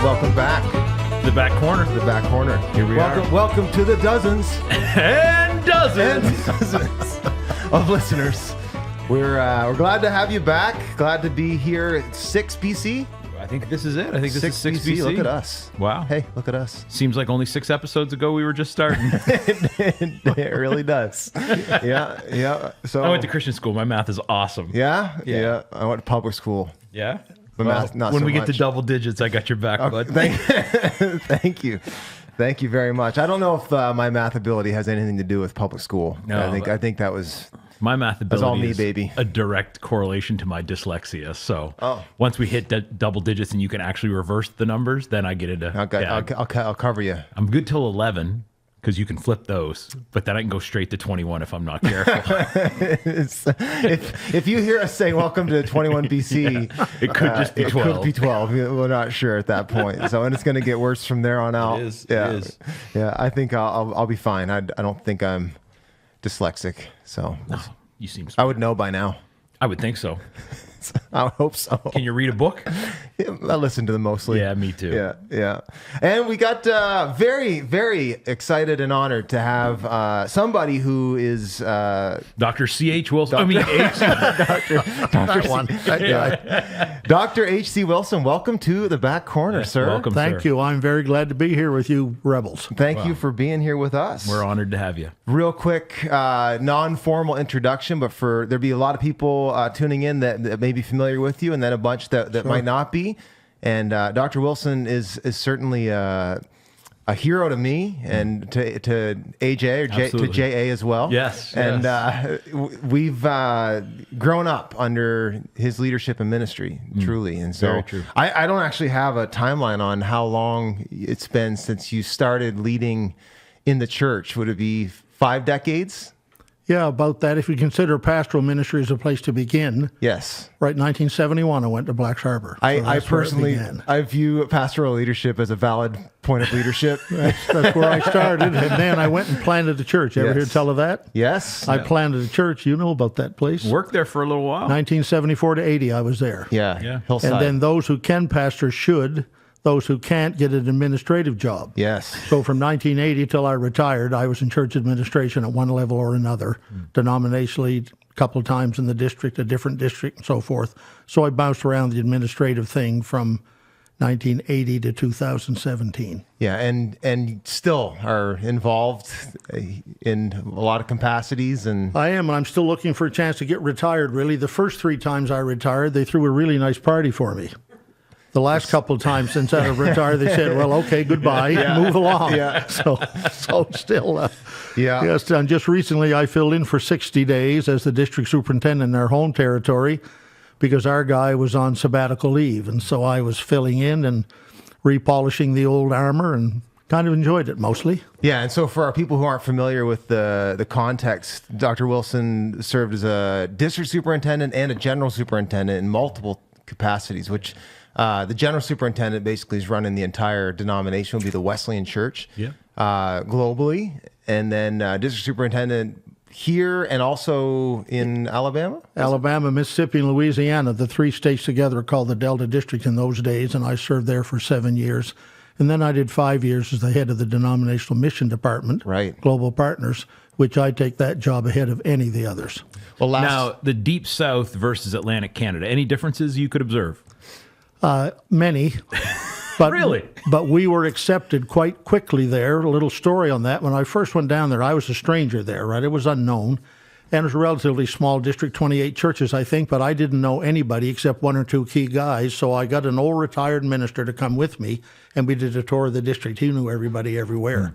Welcome back. The back corner. The back corner. Here we are. Welcome to the dozens And dozens. of listeners. We're glad to have you back. Glad to be here at 6 BC. I think this is it. I think this is 6 BC. Look at us. Wow. Hey, look at us. Seems like only 6 episodes ago we were just starting. It really does. Yeah. So I went to Christian school. My math is awesome. Yeah. I went to public school. Yeah? But math, not when so we get much. to double digits, I got your back, bud. Thank you. Thank you very much. I don't know if my math ability has anything to do with public school. No, I think that was... My math ability all me, is baby. a direct correlation to my dyslexia. So Oh. once we hit double digits and you can actually reverse the numbers, then I get into... I'll cover you. I'm good till 11 because you can flip those, but then I can go straight to 21 if I'm not careful. If you hear us say welcome to 21 BC, It could just be 12. It could be 12. We're not sure at that point. So, and it's going to get worse from there on out. It is. Yeah. It is. Yeah. I think I'll be fine. I don't think I'm dyslexic. So You seem I smart. would know by now. I would think so. I would hope so. Can you read a book? I listen to them mostly. Yeah, me too. Yeah. And we got very, very excited and honored to have somebody who is Dr. C.H. Wilson. I mean, H. Dr. H.C. Wilson. Welcome to the back corner, sir. Welcome, Thank sir. you. I'm very glad to be here with you, rebels. Thank you for being here with us. We're honored to have you. Real quick, non-formal introduction, but there'll be a lot of people tuning in that may be familiar with you, and then a bunch that might not be. And Dr. Wilson is certainly a hero to me and to AJ or to Absolutely. JA as well. Yes, And yes. we've grown up under his leadership and ministry, truly. And so Very true. I don't actually have a timeline on how long it's been since you started leading in the church. Would it be 5 decades? Yeah, about that. If you consider pastoral ministry as a place to begin, Yes. right, 1971, I went to Blacks Harbor. So I that's where it personally, began. I view pastoral leadership as a valid point of leadership. That's where I started, and then I went and planted a church. Ever hear Yes. tell of that? Yes. I planted a church. You know about that place. Worked there for a little while. 1974 to 80, I was there. Yeah. Hillside. And then those who can pastor should. Those who can't get an administrative job. Yes. So from 1980 till I retired, I was in church administration at one level or another, denominationally, a couple of times in the district, a different district, and so forth. So I bounced around the administrative thing from 1980 to 2017. Yeah, and still are involved in a lot of capacities. And I am, and I'm still looking for a chance to get retired, really. The first 3 times I retired, they threw a really nice party for me. The last couple of times since I've retired, they said, well, okay, goodbye, move along. Yeah. So still, Yeah. Yes, and just recently I filled in for 60 days as the district superintendent in our home territory because our guy was on sabbatical leave. And so I was filling in and repolishing the old armor and kind of enjoyed it mostly. yeah, and so for our people who aren't familiar with the context, Dr. Wilson served as a district superintendent and a general superintendent in multiple capacities, which the general superintendent basically is running the entire denomination, will be the Wesleyan Church globally, and then district superintendent here and also in Alabama? Alabama, Mississippi, and Louisiana, the 3 states together called the Delta District in those days, and I served there for 7 years. And then I did 5 years as the head of the denominational mission department, Right. Global Partners, which I take that job ahead of any of the others. Well, Now, the Deep South versus Atlantic Canada. Any differences you could observe? Many. But, Really? But we were accepted quite quickly there. A little story on that. When I first went down there, I was a stranger there, right? It was unknown. And it was a relatively small district, 28 churches, I think, but I didn't know anybody except 1 or 2 key guys. So I got an old retired minister to come with me, and we did a tour of the district. He knew everybody everywhere.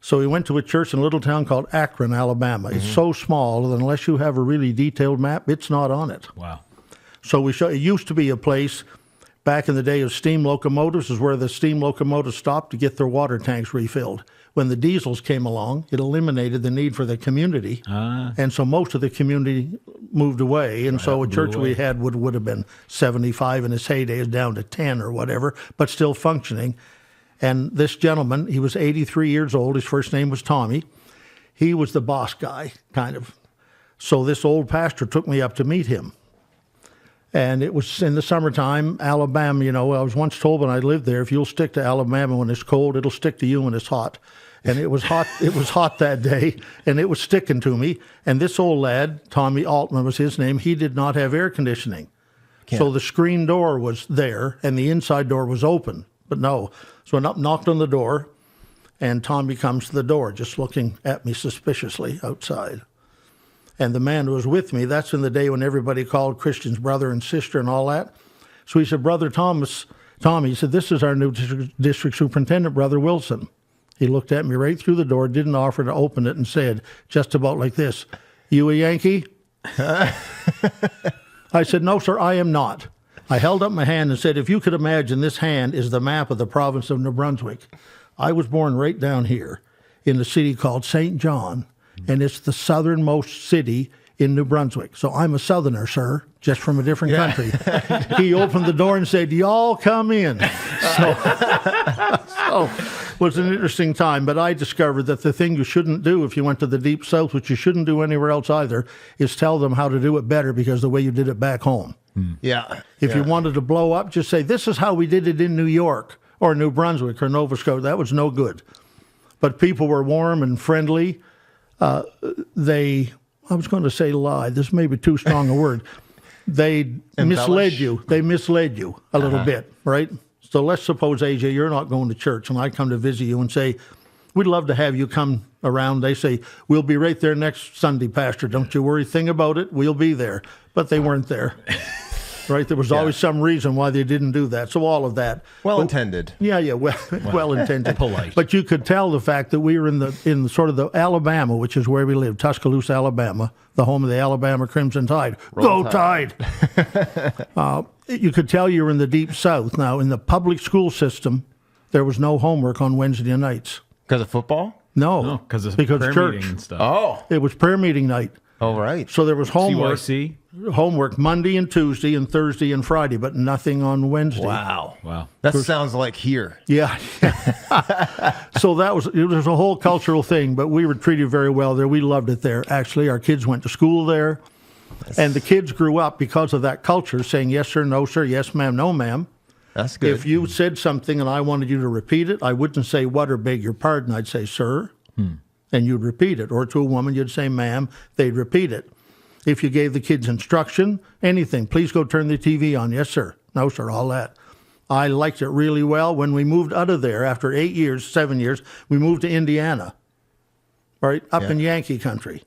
So we went to a church in a little town called Akron, Alabama. It's so small that unless you have a really detailed map, it's not on it. Wow. So it used to be a place back in the day of steam locomotives, is where the steam locomotives stopped to get their water tanks refilled. When the diesels came along, it eliminated the need for the community. And so most of the community moved away. And so a church we had would have been 75 in its heyday, is down to 10 or whatever, but still functioning. And this gentleman, he was 83 years old. His first name was Tommy. He was the boss guy, kind of. So this old pastor took me up to meet him. And it was in the summertime, Alabama. I was once told when I lived there, if you'll stick to Alabama when it's cold, it'll stick to you when it's hot. And it was hot. It was hot that day, and it was sticking to me. And this old lad, Tommy Altman was his name, he did not have air conditioning. So the screen door was there, and the inside door was open. But no. So I knocked on the door, and Tommy comes to the door, just looking at me suspiciously outside. And the man who was with me, that's in the day when everybody called Christians brother and sister and all that. So he said, Brother Tommy, he said, this is our new district superintendent, Brother Wilson. He looked at me right through the door, didn't offer to open it, and said, just about like this, you a Yankee? I said, no, sir, I am not. I held up my hand and said, if you could imagine, this hand is the map of the province of New Brunswick. I was born right down here in a city called St. John, and it's the southernmost city in New Brunswick. So I'm a southerner, sir, just from a different country. He opened the door and said, y'all come in. So it was an interesting time. But I discovered that the thing you shouldn't do if you went to the Deep South, which you shouldn't do anywhere else either, is tell them how to do it better because the way you did it back home. Yeah. If you wanted to blow up, just say, this is how we did it in New York or New Brunswick or Nova Scotia. That was no good. But people were warm and friendly. I was going to say lie. This may be too strong a word. They misled you. They misled you a little bit, right? So let's suppose, AJ, you're not going to church, and I come to visit you and say, we'd love to have you come around. They say, we'll be right there next Sunday, Pastor. Don't you worry, thing about it. We'll be there. But they weren't there. Right? There was always some reason why they didn't do that. So all of that. Well-intended. Well-intended. Polite. But you could tell the fact that we were in sort of the Alabama, which is where we live, Tuscaloosa, Alabama, the home of the Alabama Crimson Tide. Go Tide! You could tell you were in the Deep South. Now, in the public school system, there was no homework on Wednesday nights. Because of football? No, because of because prayer church. meeting and stuff. Oh. It was prayer meeting night. Oh, right. So there was homework. CYC? Homework Monday and Tuesday and Thursday and Friday, but nothing on Wednesday. Wow. Wow. That sounds like here. Yeah. So it was a whole cultural thing, but we were treated very well there. We loved it there. Actually, our kids went to school there, and the kids grew up because of that culture, saying yes, sir, no, sir, yes, ma'am, no, ma'am. That's good. If you said something and I wanted you to repeat it, I wouldn't say what or beg your pardon. I'd say, sir, and you'd repeat it. Or to a woman, you'd say, ma'am, they'd repeat it. If you gave the kids instruction, anything, please go turn the TV on. Yes, sir. No, sir, all that. I liked it really well. When we moved out of there, after 7 years, we moved to Indiana, right, up in Yankee country.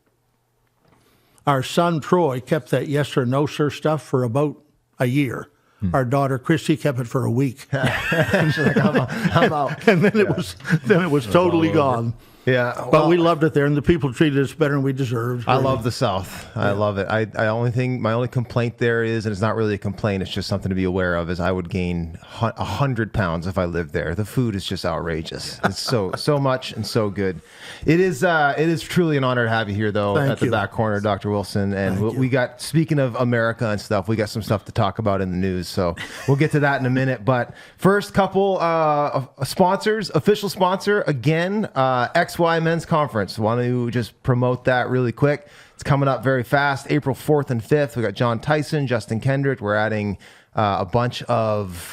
Our son, Troy, kept that yes, sir, no, sir stuff for about a year. Our daughter, Christy, kept it for a week. She's like, I'm out. And then it was totally gone. Yeah, But we loved it there, and the people treated us better than we deserved. I love the South. I love it. My only complaint there is, and it's not really a complaint, it's just something to be aware of, is I would gain 100 pounds if I lived there. The food is just outrageous. It's so much and so good. It is truly an honor to have you here, though, Thank at the you. back corner, Dr. Wilson. And we got, speaking of America and stuff, we got some stuff to talk about in the news. So we'll get to that in a minute. But first, couple sponsors, official sponsor, again, XY Men's Conference. Want to just promote that really quick. It's coming up very fast, April 4th and 5th. We got John Tyson, Justin Kendrick. We're adding a bunch of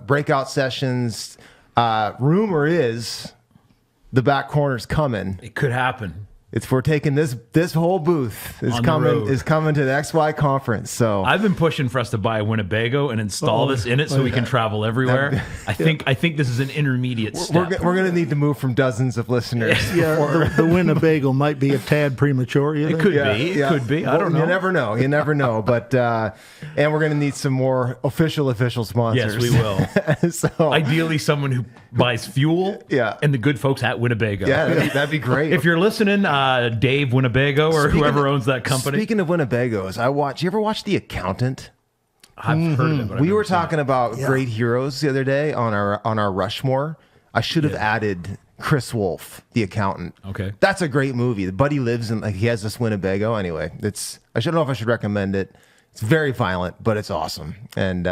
breakout sessions. Rumor is the back corner's coming. It could happen. We're taking this whole booth is On the coming road. to the XY conference. So I've been pushing for us to buy a Winnebago and install this in it so we can travel everywhere. I think this is an intermediate step. we're going to need to move from dozens of listeners. Yeah, the Winnebago might be a tad premature. You It think? could be. It could be. I don't know. You never know. But and we're going to need some more official sponsors. Yes, we will. So Ideally, someone who buys fuel. Yeah. And the good folks at Winnebago. yeah, that'd be great. If you're listening, Dave Winnebago or whoever owns that company. Speaking of Winnebagos, you ever watch The Accountant? I've heard of it. But I've We never were seen it. talking about great heroes the other day on our Rushmore. I should have added Chris Wolf, The Accountant. Okay. That's a great movie. The buddy lives in, he has this Winnebago. Anyway, I don't know if I should recommend it. It's very violent, but it's awesome. And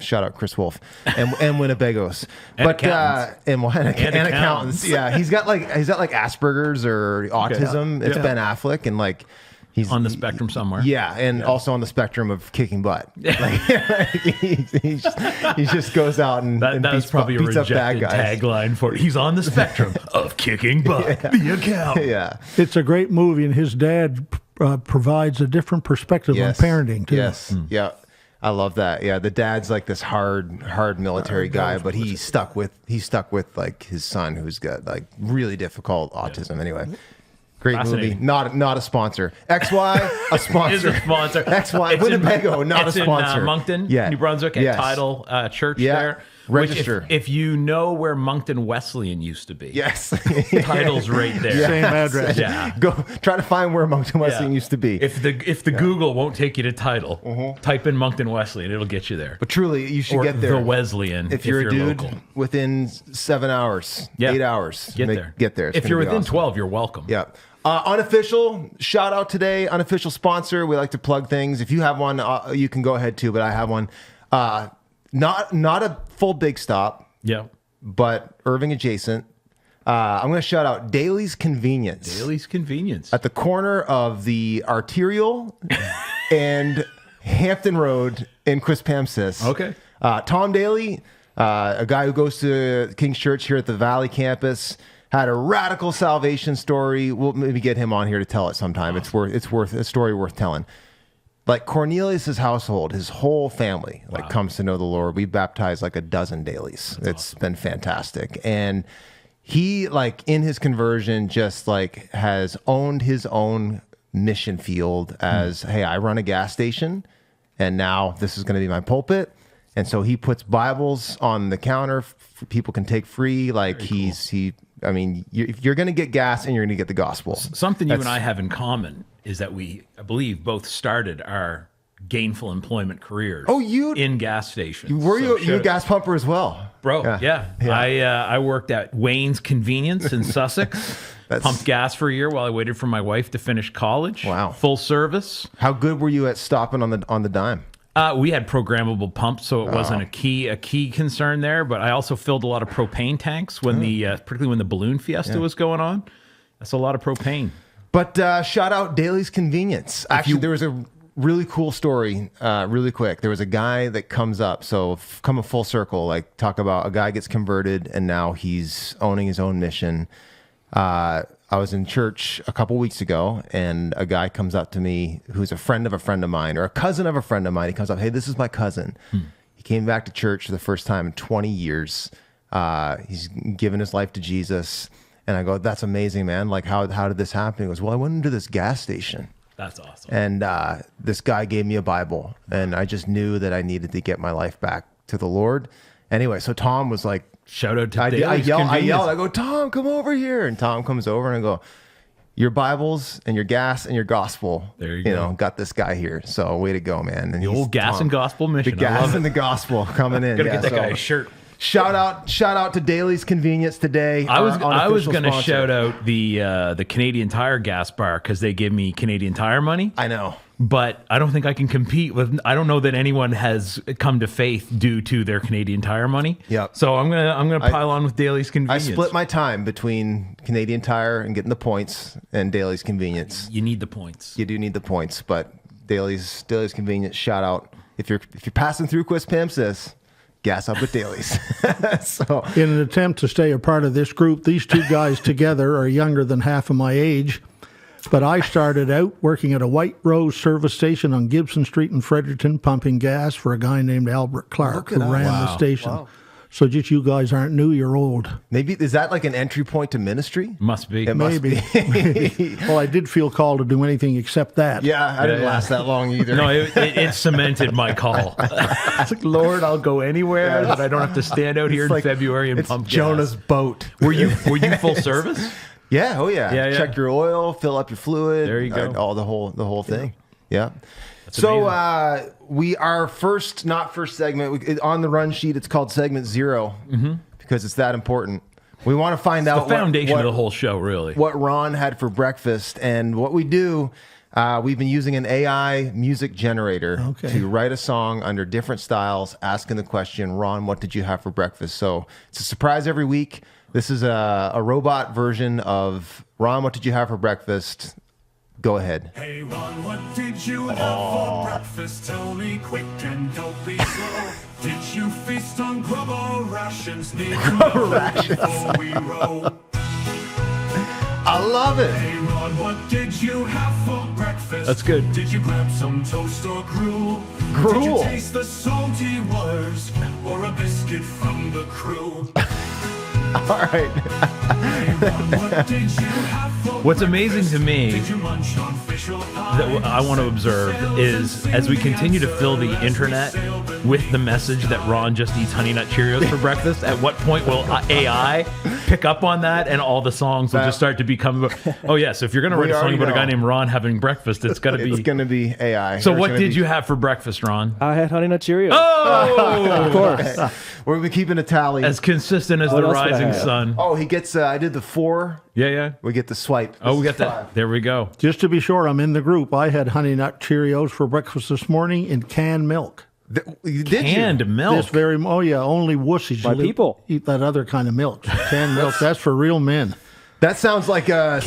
shout out Chris Wolf and Winnebagos. And but accountants. and accountants. accountants. Yeah, he's got like Asperger's or autism. It's Ben Affleck, and He's on the spectrum somewhere. Yeah, and also on the spectrum of kicking butt. Like, he just goes out and, That was probably a beats up bad rejected guys. tagline for it. He's on the spectrum of kicking butt. The account. Yeah. It's a great movie, and his dad provides a different perspective on parenting too. Yes. Yeah. I love that. Yeah, the dad's like this hard military guy, but he's stuck with like his son who's got like really difficult autism. Anyway, great movie. Not a sponsor. XY a sponsor. Is a sponsor. XY It's Winnebago, not a it's sponsor. In Moncton, Yeah. New Brunswick, at Yes. Tidal Church Yeah. there. Register. Which if you know where Moncton Wesleyan used to be, Yes. Tidal's right there. Same address. Yeah. Go try to find where Moncton Wesleyan used to be. If the Google won't take you to Tidal, type in Moncton Wesleyan, it'll get you there. But truly, you should Or get there. the Wesleyan. If you're a dude, local. within 7 hours, Yeah. 8 hours, Get there. Get there. It's If gonna you're be within awesome. 12, you're welcome. Yeah. Unofficial shout out today. Unofficial sponsor. We like to plug things. If you have one, you can go ahead too. But I have one. Not a full big stop, Yeah. but Irving adjacent. I'm going to shout out Daly's Convenience. Daly's Convenience. At the corner of the Arterial and Hampton Road in Quispamsis. Okay. Tom Daly, a guy who goes to King's Church here at the Valley campus, had a radical salvation story. We'll maybe get him on here to tell it sometime. It's worth a story worth telling. Like Cornelius's household, his whole family comes to know the Lord. We baptized like a dozen Dalys. It's been fantastic. And he in his conversion just has owned his own mission field as, hey, I run a gas station and now this is going to be my pulpit. And so he puts Bibles on the counter. People can take free. I mean, you're going to get gas and you're going to get the gospel. Something you and I have in common is that we, I believe, both started our gainful employment careers. In gas stations. Were you a gas pumper as well? Bro, yeah. I worked at Wayne's Convenience in Sussex. Pumped gas for a year while I waited for my wife to finish college. Wow. Full service. How good were you at stopping on the dime? We had programmable pumps, so it wasn't a key concern there. But I also filled a lot of propane tanks when particularly when the balloon fiesta was going on. That's a lot of propane. But shout out Daly's Convenience. Actually, there was a really cool story, really quick. There was a guy that comes up, so come a full circle, talk about a guy gets converted and now he's owning his own mission. I was in church a couple weeks ago and a guy comes up to me who's a friend of mine or a cousin of a friend of mine. He comes up, hey, this is my cousin. He came back to church for the first time in 20 years. He's given his life to Jesus. And I go, that's amazing, man. How did this happen? He goes, well, I went into this gas station. That's awesome. And this guy gave me a Bible. And I just knew that I needed to get my life back to the Lord. Anyway, so Tom was like, shout out to I Daly's yelled, Convenience. I go, Tom, come over here. And Tom comes over and I go, your Bibles and your gas and your gospel, There you go. got this guy here. So way to go, man. And The old gas and gospel mission. The I love gas it. and the gospel coming in. Gotta get that guy a shirt. Shout out to Daly's Convenience today. I was unofficial going to sponsor. shout out the Canadian Tire gas bar because they give me Canadian Tire money. I know. But I don't think I can compete with. I don't know that anyone has come to faith due to their Canadian Tire money. Yep. So I'm gonna pile on with Daly's I Convenience. split my time between Canadian Tire and getting the points and Daly's Convenience. You need the points. You do need the points, but Daly's Convenience. Shout out if you're passing through Quispamsis, gas up at Daly's. So In an attempt to stay a part of this group, these two guys together are younger than half of my age. But I started out working at a White Rose service station on Gibson Street in Fredericton, pumping gas for a guy named Albert Clark, who ran the station. Wow. So just you guys aren't new, you're old. maybe is that like an entry point to ministry? Must be. It must Maybe. be. Well, I did feel called to do anything except that. Yeah, I didn't yeah. last that long either. No, it cemented my call. It's like, Lord, I'll go anywhere that I don't have to stand out here in February and it's pump Jonah's gas. boat. Were you full service? Yeah, oh yeah. Yeah, yeah. Check your oil, fill up your fluid. There you go. All the whole thing. Yeah. So we our not first segment on the run sheet. It's called segment 0 because it's that important. We want to find out The foundation what of the whole show, really. what Ron had for breakfast, and what we do. We've been using an AI music generator to write a song under different styles, asking the question, Ron, what did you have for breakfast? So it's a surprise every week. This is a robot version of Ron, what did you have for breakfast? Go ahead. Hey Ron, what did you have for breakfast? Tell me quick and don't be slow. Did you feast on grub or rations? Need to know before we roll. I love it. Hey Ron, what did you have for breakfast? That's good. Did you grab some toast or gruel? Did Gruel. you taste the salty waters or a biscuit from the crew? All right. Hey Ron, what did you have for What's amazing breakfast? to me Did you munch on fish or pie? that I want to observe is as we continue to fill the internet with the message that Ron just eats Honey Nut Cheerios for breakfast, at what point will AI pick up on that and all the songs will just start to become, oh yeah, so if you're going to write We a song already about a guy know. named Ron having breakfast, it's got to It's be. going to be AI. So There's what gonna did be- you have for breakfast, Ron? I had Honey Nut Cheerios. Oh! Of course. We're keeping a tally. As consistent as What the else would I rising have? sun. Oh, he gets, I did the 4. Yeah. We get the swipe. Oh, we This got is that. 5. There we go. Just to be sure, I'm in the group. I had Honey Nut Cheerios for breakfast this morning in canned milk. Did Canned you? milk. This very, oh yeah, only wussies My people. eat that other kind of milk. Canned milk, that's for real men. That sounds like a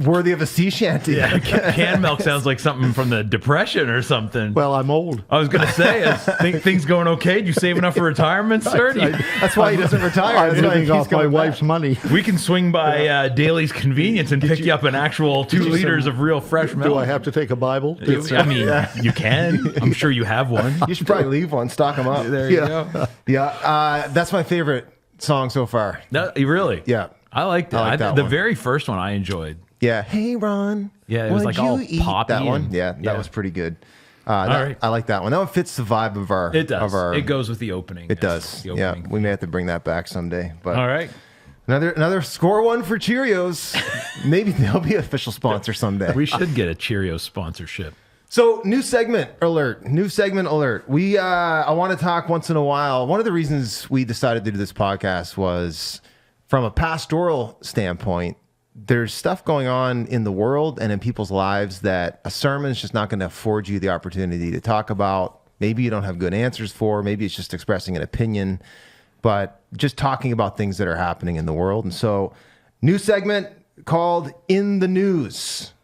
worthy of a sea shanty. Yeah, canned milk sounds like something from the Depression or something. Well, I'm old. I was going to say, things going okay? Did you save enough for retirement, sir? That's why he doesn't retire. I'm That's why he living keeps off my coming back. wife's money. We can swing by Daly's Convenience and pick you up an actual 2 you liters some- of real fresh milk. Do I have to take a Bible? I mean, you can. I'm sure you have one. You should probably leave one, stock them up. There you go. Yeah, that's my favorite song so far. No, really? Yeah. I liked it. I like that the one. very first one I enjoyed. Yeah. Hey, Ron. Yeah, it was what'd like all you eat? poppy That one. and- Yeah, that yeah. was pretty good. right. I like that one. That one fits the vibe of our. It does. Of our, It goes with the opening. It does. The Yeah, opening. we may have to bring that back someday. But All right. another score one for Cheerios. Maybe they'll be an official sponsor someday. We should get a Cheerios sponsorship. So, new segment alert. New segment alert. I want to talk once in a while. One of the reasons we decided to do this podcast was from a pastoral standpoint. There's stuff going on in the world and in people's lives that a sermon is just not going to afford you the opportunity to talk about. Maybe you don't have good answers for. Maybe it's just expressing an opinion, but just talking about things that are happening in the world. And so, new segment called In the News.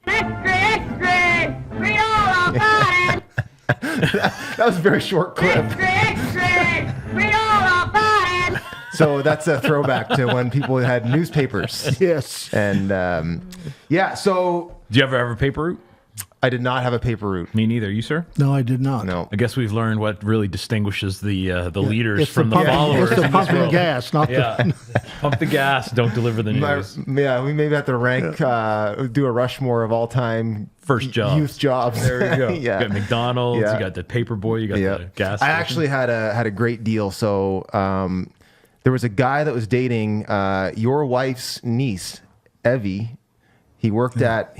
Extra, extra! Read all about it! That was a very short clip. Extra, extra! Read all about it! So that's a throwback to when people had newspapers. Yes. And yeah, so Do you ever have a paper route? I did not have a paper route. Me neither. You, sir? No, I did not. No. I guess we've learned what really distinguishes the leaders It's from the pumping, followers. It's the in this pumping world. gas, not Yeah. Pump the gas. Don't deliver the news. Yeah, we maybe have to rank, do a Rushmore of all time First jobs. youth jobs. There you go. Yeah. You got McDonald's. Yeah. You got the paper boy. You got Yeah. the gas. I station. actually had a great deal. So there was a guy that was dating your wife's niece, Evie. He worked at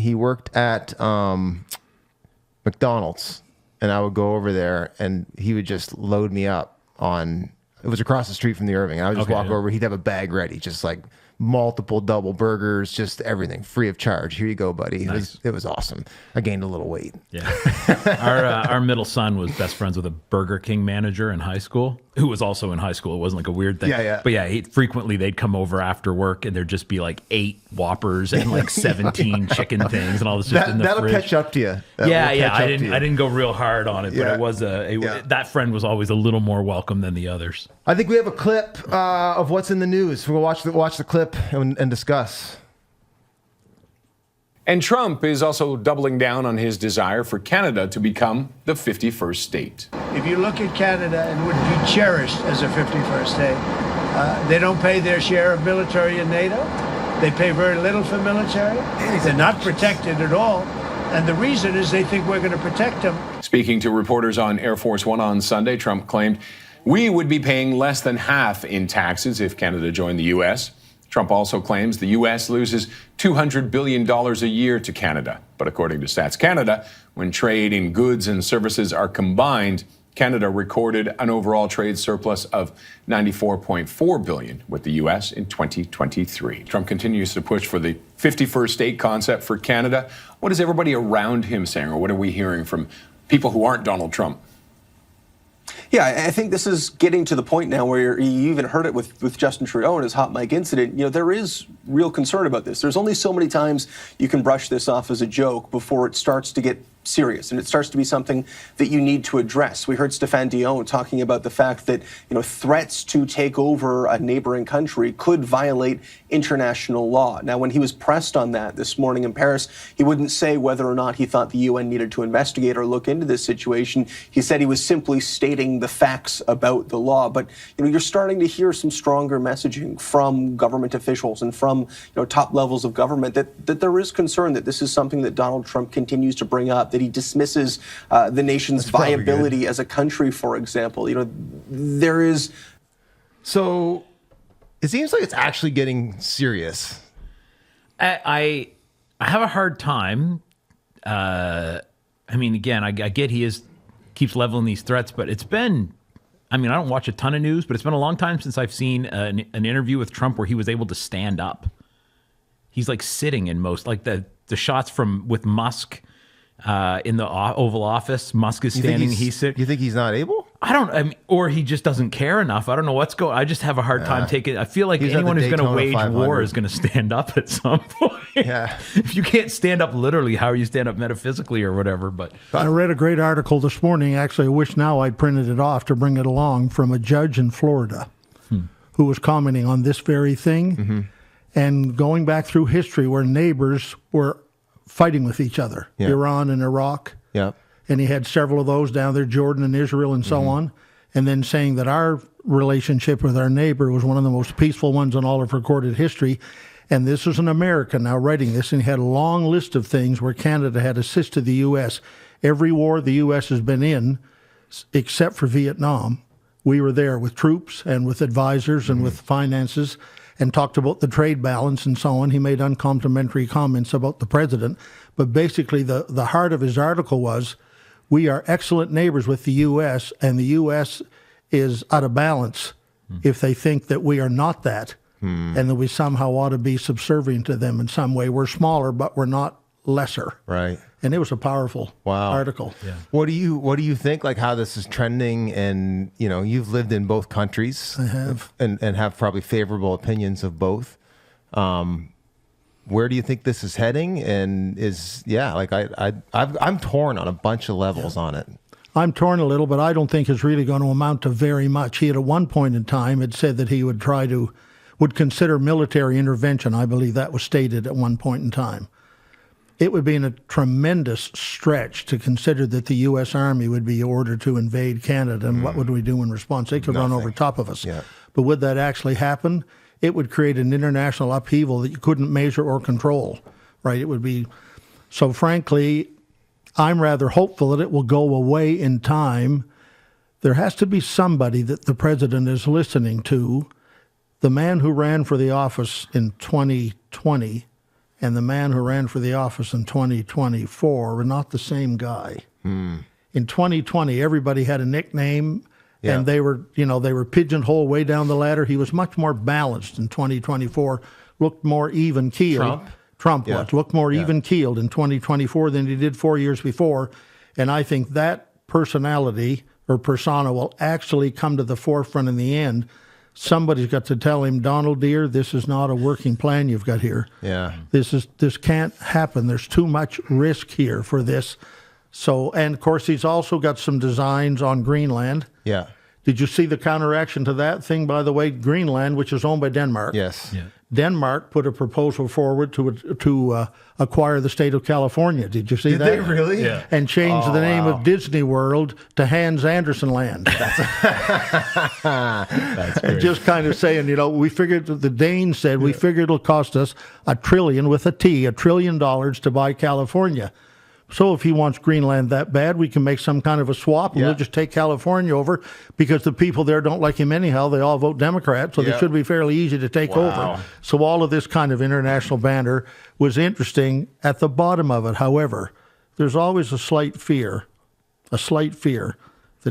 McDonald's, and I would go over there, and he would just load me up on. It was across the street from the Irving. I would just Okay, walk yeah. over. He'd have a bag ready, just like multiple double burgers, just everything free of charge. Here you go, buddy. It was awesome. I gained a little weight. Yeah. Our middle son was best friends with a Burger King manager in high school, who was also in high school. It wasn't like a weird thing. Yeah. But yeah, frequently they'd come over after work and there'd just be like 8 Whoppers and like 17 chicken things and all this just in the That'll fridge. catch up to you. That Yeah, will yeah. catch I up to didn't. you. I didn't go real hard on it, but Yeah. it was Yeah. that friend was always a little more welcome than the others. I think we have a clip of what's in the news. We'll watch the clip and discuss. And Trump is also doubling down on his desire for Canada to become the 51st state. If you look at Canada, it would be cherished as a 51st state. They don't pay their share of military in NATO. They pay very little for military. They're not protected at all. And the reason is they think we're going to protect them. Speaking to reporters on Air Force One on Sunday, Trump claimed we would be paying less than half in taxes if Canada joined the U.S. Trump also claims the U.S. loses $200 billion a year to Canada. But according to Stats Canada, when trade in goods and services are combined, Canada recorded an overall trade surplus of $94.4 billion with the U.S. in 2023. Trump continues to push for the 51st state concept for Canada. What is everybody around him saying, or what are we hearing from people who aren't Donald Trump? Yeah, I think this is getting to the point now where you even heard it with Justin Trudeau and his hot mic incident. You know, there is real concern about this. There's only so many times you can brush this off as a joke before it starts to get serious and it starts to be something that you need to address. We heard Stéphane Dion talking about the fact that threats to take over a neighboring country could violate international law. Now, when he was pressed on that this morning in Paris, he wouldn't say whether or not he thought the UN needed to investigate or look into this situation. He said he was simply stating the facts about the law. But you're starting to hear some stronger messaging from government officials and from top levels of government that there is concern that this is something that Donald Trump continues to bring up, that he dismisses the nation's viability as a country, for example. There is. So it seems like it's actually getting serious. I have a hard time. I mean, again, I get he keeps leveling these threats, but it's been. I mean, I don't watch a ton of news, but it's been a long time since I've seen an interview with Trump where he was able to stand up. He's like sitting in most, like the shots with Musk in the Oval Office. Musk is standing. He's sitting. You think he's not able? I mean, or he just doesn't care enough. I don't know what's going. I just have a hard time taking. I feel like anyone who's going to wage 500. War is going to stand up at some point. Yeah. If you can't stand up literally, how are you stand up metaphysically or whatever? But I read a great article this morning. Actually, I wish now I'd printed it off to bring it along, from a judge in Florida who was commenting on this very thing and going back through history where neighbors were fighting with each other, Iran and Iraq. Yeah. And he had several of those down there, Jordan and Israel and so on, and then saying that our relationship with our neighbor was one of the most peaceful ones in all of recorded history. And this is an American now writing this, and he had a long list of things where Canada had assisted the U.S. Every war the U.S. has been in, except for Vietnam, we were there with troops and with advisors and with finances, and talked about the trade balance and so on. He made uncomplimentary comments about the president. But basically the heart of his article was, we are excellent neighbors with the U.S., and the U.S. is out of balance if they think that we are not that, and that we somehow ought to be subservient to them in some way. We're smaller, but we're not lesser. Right. And it was a powerful article. Yeah. What do you think, like, how this is trending? And you've lived in both countries. I have. and have probably favorable opinions of both. Where do you think this is heading? And I'm torn on a bunch of levels on it. I'm torn a little, but I don't think it's really going to amount to very much. He at one point in time had said that he would consider military intervention. I believe that was stated at one point in time. It would be a tremendous stretch to consider that the U.S. Army would be ordered to invade Canada, and what would we do in response? They could run over top of us. Yeah. But would that actually happen? It would create an international upheaval that you couldn't measure or control, right? It would be, so frankly, I'm rather hopeful that it will go away in time. There has to be somebody that the president is listening to. The man who ran for the office in 2020 and the man who ran for the office in 2024 were not the same guy. In 2020, everybody had a nickname. Yeah. And they were pigeonholed way down the ladder. He was much more balanced in 2024, looked more even-keeled. Trump looked more even-keeled in 2024 than he did 4 years before. And I think that personality or persona will actually come to the forefront in the end. Somebody's got to tell him, Donald, dear, this is not a working plan you've got here. Yeah. This can't happen. There's too much risk here for this. So, and of course, he's also got some designs on Greenland. Yeah. Did you see the counteraction to that thing, by the way? Greenland, which is owned by Denmark. Yes. Yeah. Denmark put a proposal forward to acquire the state of California. Did you see that? Did they really? Yeah. And change the name of Disney World to Hans Andersen Land. That's great. Just kind of saying, we figured, the Danes said, we figured it'll cost us $1 trillion to buy California. So if he wants Greenland that bad, we can make some kind of a swap, and we'll just take California over, because the people there don't like him anyhow. They all vote Democrat, so they should be fairly easy to take over. So all of this kind of international banter was interesting. At the bottom of it, however, there's always a slight fear that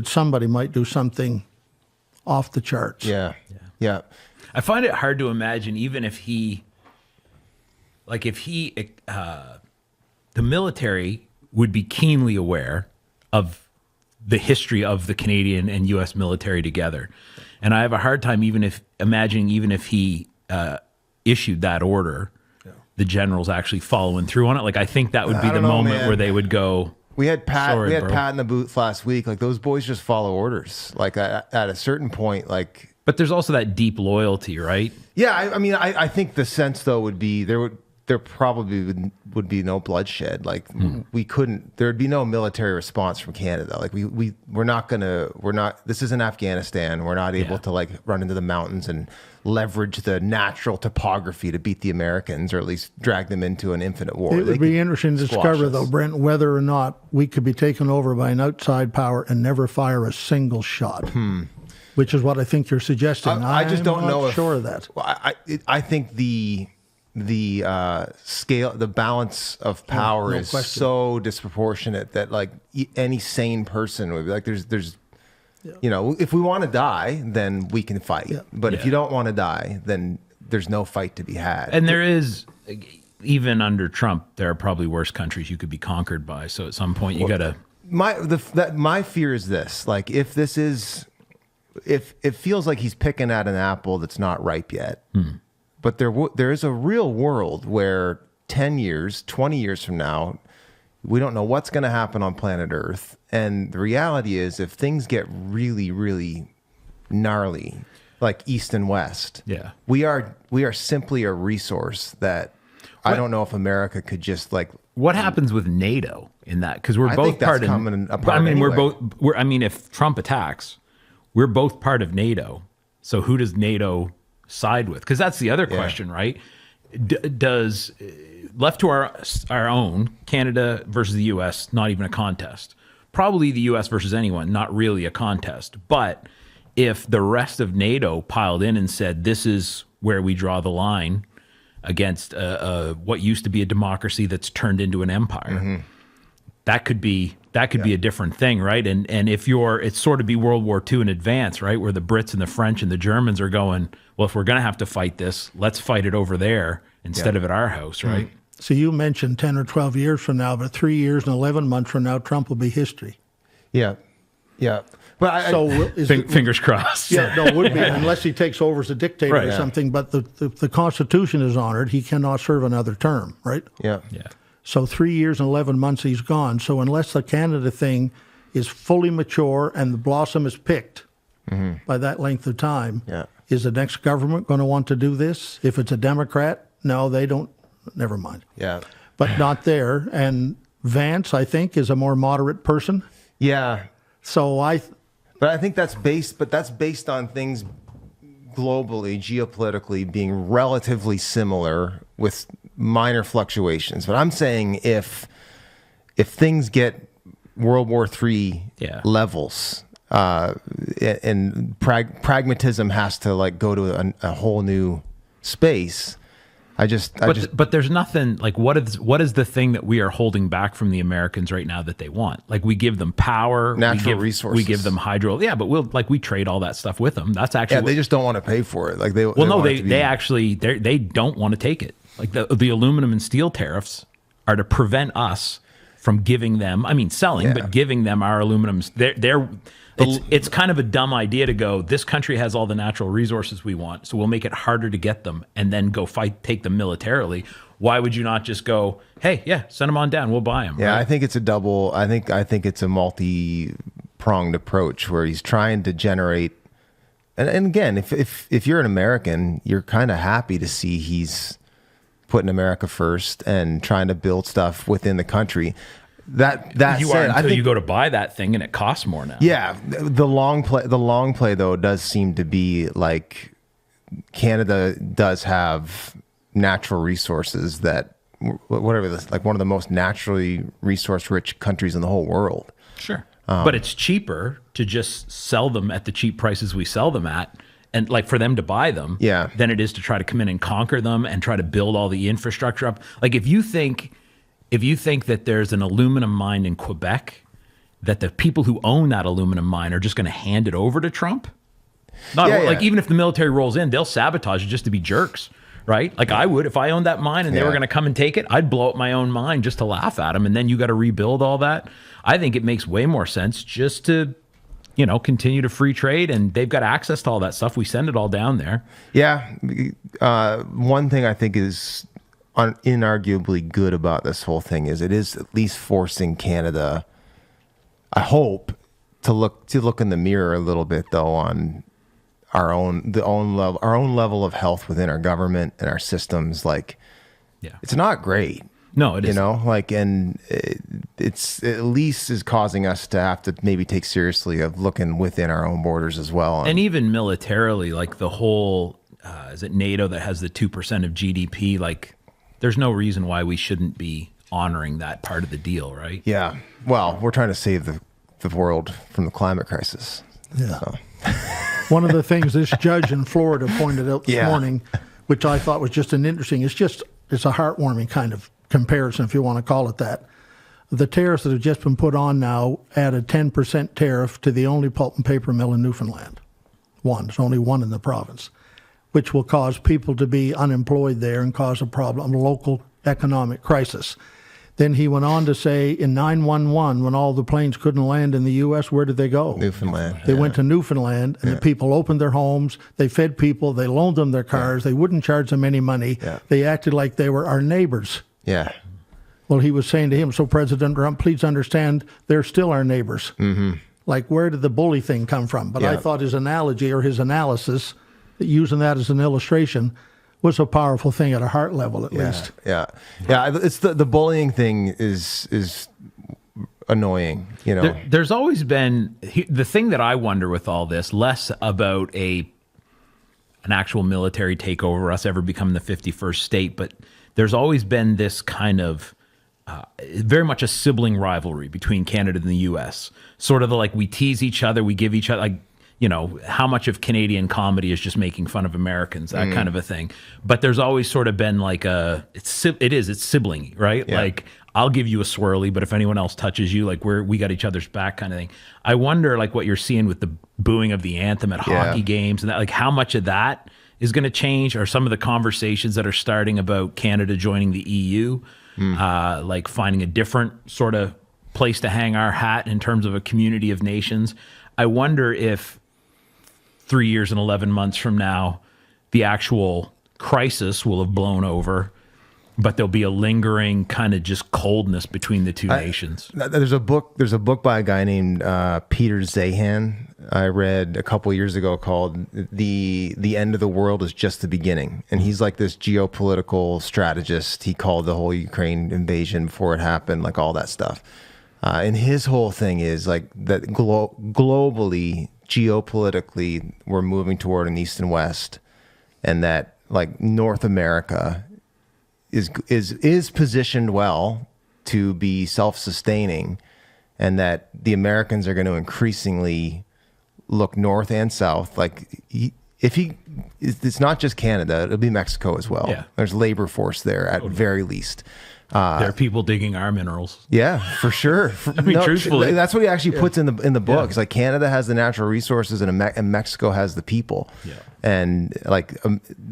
somebody might do something off the charts. Yeah. I find it hard to imagine, even if the military would be keenly aware of the history of the Canadian and U.S. military together. And I have a hard time imagining if he issued that order, the generals actually following through on it. Like, I think that would be the moment where they would go. We had Pat. Sorry, we had bro. Pat in the booth last week. Like, those boys just follow orders. Like at a certain point, like. But there's also that deep loyalty, right? Yeah, I mean, I think the sense though would be there probably would be no bloodshed. Like we couldn't. There would be no military response from Canada. Like we're not. This isn't Afghanistan. We're not able to like run into the mountains and leverage the natural topography to beat the Americans, or at least drag them into an infinite war. It would be interesting to discover, though, Brent, whether or not we could be taken over by an outside power and never fire a single shot. Which is what I think you're suggesting. I just don't know. Sure of that. Well, I think the scale, the balance of power no is question. so disproportionate that like any sane person would be like, there's, you know, if we want to die, then we can fight. Yeah. But if you don't want to die, then there's no fight to be had. And there is, even under Trump, there are probably worse countries you could be conquered by. So at some point, you got to. My fear is this: like, if this is. If it feels like he's picking at an apple that's not ripe yet, but there is a real world where 10 years, 20 years from now, we don't know what's going to happen on planet Earth. And the reality is, if things get really, really gnarly, like East and West, we are simply a resource that I don't know if America could just like. What happens with NATO in that? Because we're I both think that's part of. coming apart I mean, anyway. I mean, if Trump attacks, we're both part of NATO. So who does NATO side with? Because that's the other question, right? Does left to our own, Canada versus the U.S., not even a contest. Probably the U.S. versus anyone, not really a contest. But if the rest of NATO piled in and said, this is where we draw the line against what used to be a democracy that's turned into an empire, that could be a different thing, right? And if it's sort of be World War II in advance, right? Where the Brits and the French and the Germans are going, well, if we're going to have to fight this, let's fight it over there instead of at our house, right? So you mentioned 10 or 12 years from now, but 3 years and 11 months from now, Trump will be history. Yeah. But fingers crossed. Yeah, no, it would be, unless he takes over as a dictator or something. But the Constitution is honored. He cannot serve another term, right? Yeah. So 3 years and 11 months he's gone. So unless the Canada thing is fully mature and the blossom is picked by that length of time, is the next government going to want to do this? If it's a Democrat, no, they don't. Never mind. Yeah. But not there. And Vance, I think, is a more moderate person. Yeah. So But I think that's based on things globally, geopolitically being relatively similar with minor fluctuations. But I'm saying if things get World War III levels, and pragmatism has to like go to a whole new space. But there's nothing like what is the thing that we are holding back from the Americans right now that they want? Like we give them power, natural resources, we give them hydro. Yeah, but we trade all that stuff with them. That's actually they just don't want to pay for it. Like they don't want to take it. Like the aluminum and steel tariffs are to prevent us from giving them. I mean, selling, but giving them our aluminum. It's kind of a dumb idea to go, this country has all the natural resources we want, so we'll make it harder to get them and then go take them militarily. Why would you not just go, hey, send them on down, we'll buy them? Yeah, right? I think it's I think it's a multi-pronged approach where he's trying to generate. And again, if you're an American, you're kind of happy to see he's putting America first and trying to build stuff within the country. That you said, are until you go to buy that thing and it costs more now. Yeah, the long play though does seem to be like Canada does have natural resources that whatever this, like one of the most naturally resource rich countries in the whole world. Sure, but it's cheaper to just sell them at the cheap prices we sell them at. And like for them to buy them, than it is to try to come in and conquer them and try to build all the infrastructure up. Like if you think that there's an aluminum mine in Quebec, that the people who own that aluminum mine are just going to hand it over to Trump? Even if the military rolls in, they'll sabotage it just to be jerks, right? Like I would if I owned that mine and they were going to come and take it, I'd blow up my own mine just to laugh at them, and then you got to rebuild all that. I think it makes way more sense just to continue to free trade, and they've got access to all that stuff. We send it all down there. Yeah. One thing I think is inarguably good about this whole thing is it is at least forcing Canada, I hope, to look in the mirror a little bit, though, on our own level of health within our government and our systems. Like, it's not great. No, it isn't. And it's at least is causing us to have to maybe take seriously of looking within our own borders as well. And even militarily, like the whole, is it NATO that has the 2% of GDP? Like, there's no reason why we shouldn't be honoring that part of the deal, right? Yeah. Well, we're trying to save the world from the climate crisis. Yeah. So. One of the things this judge in Florida pointed out this morning, which I thought was just it's a heartwarming kind of comparison, if you want to call it that. The tariffs that have just been put on now add a 10% tariff to the only pulp and paper mill in Newfoundland. There's only one in the province, which will cause people to be unemployed there and cause a local economic crisis. Then he went on to say in 911, when all the planes couldn't land in the U.S., where did they go? Newfoundland. They went to Newfoundland, and the people opened their homes. They fed people. They loaned them their cars. They wouldn't charge them any money. They acted like they were our neighbors. Yeah. Well, he was saying to him, so President Trump, please understand, they're still our neighbors. Mm-hmm. Like, where did the bully thing come from? But I thought his analogy or his analysis, using that as an illustration, was a powerful thing at a heart level, at least. Yeah. It's the bullying thing is annoying. There's always been the thing that I wonder with all this, less about an actual military takeover, us ever becoming the 51st state, but there's always been this kind of very much a sibling rivalry between Canada and the U.S. Sort of we tease each other, we give each other how much of Canadian comedy is just making fun of Americans, that kind of a thing. But there's always sort of been it's sibling, right? Yeah. Like, I'll give you a swirly, but if anyone else touches you, like we got each other's back kind of thing. I wonder what you're seeing with the booing of the anthem at hockey games and that, how much of that is going to change, or some of the conversations that are starting about Canada joining the EU, finding a different sort of place to hang our hat in terms of a community of nations. I wonder if 3 years and 11 months from now, the actual crisis will have blown over, but there'll be a lingering kind of just coldness between the two nations. There's a book by a guy named Peter Zahan I read a couple years ago called The End of the World is Just the Beginning. And he's like this geopolitical strategist. He called the whole Ukraine invasion before it happened, all that stuff. And his whole thing is that globally, geopolitically, we're moving toward an East and West, and that North America is positioned well to be self-sustaining, and that the Americans are going to increasingly look north and south. It's not just Canada, it'll be Mexico as well. Yeah. There's labor force there at very least. There are people digging our minerals. Yeah, for sure. Truthfully, that's what he actually puts in the book. It's Canada has the natural resources and Mexico has the people. Yeah. And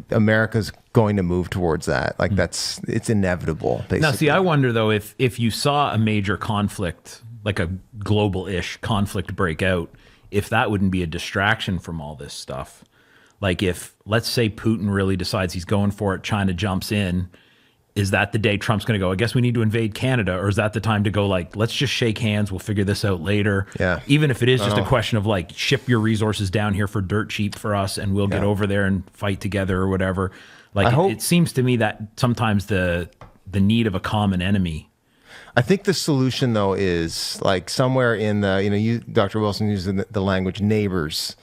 America's going to move towards that. It's inevitable, basically. Now, see, I wonder though, if you saw a major conflict, like a global-ish conflict break out, if that wouldn't be a distraction from all this stuff. If, let's say, Putin really decides he's going for it, China jumps in, is that the day Trump's going to go, I guess we need to invade Canada? Or is that the time to go, let's just shake hands, we'll figure this out later? Yeah. Even if it is just a question of ship your resources down here for dirt cheap for us and we'll get over there and fight together or whatever. It seems to me that sometimes the need of a common enemy. I think the solution, though, is somewhere in the, you, Dr. Wilson, using the language neighbors.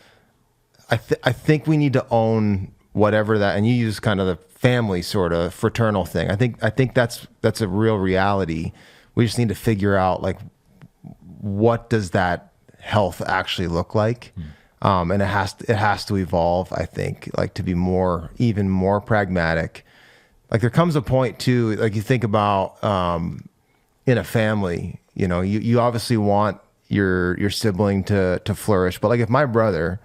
I think we need to own whatever that, and you use kind of the family sort of fraternal thing. I think that's a real reality. We just need to figure out what does that health actually look like, and it has to evolve. I think to be even more pragmatic. There comes a point too, you think about in a family, you obviously want your sibling to flourish, but if my brother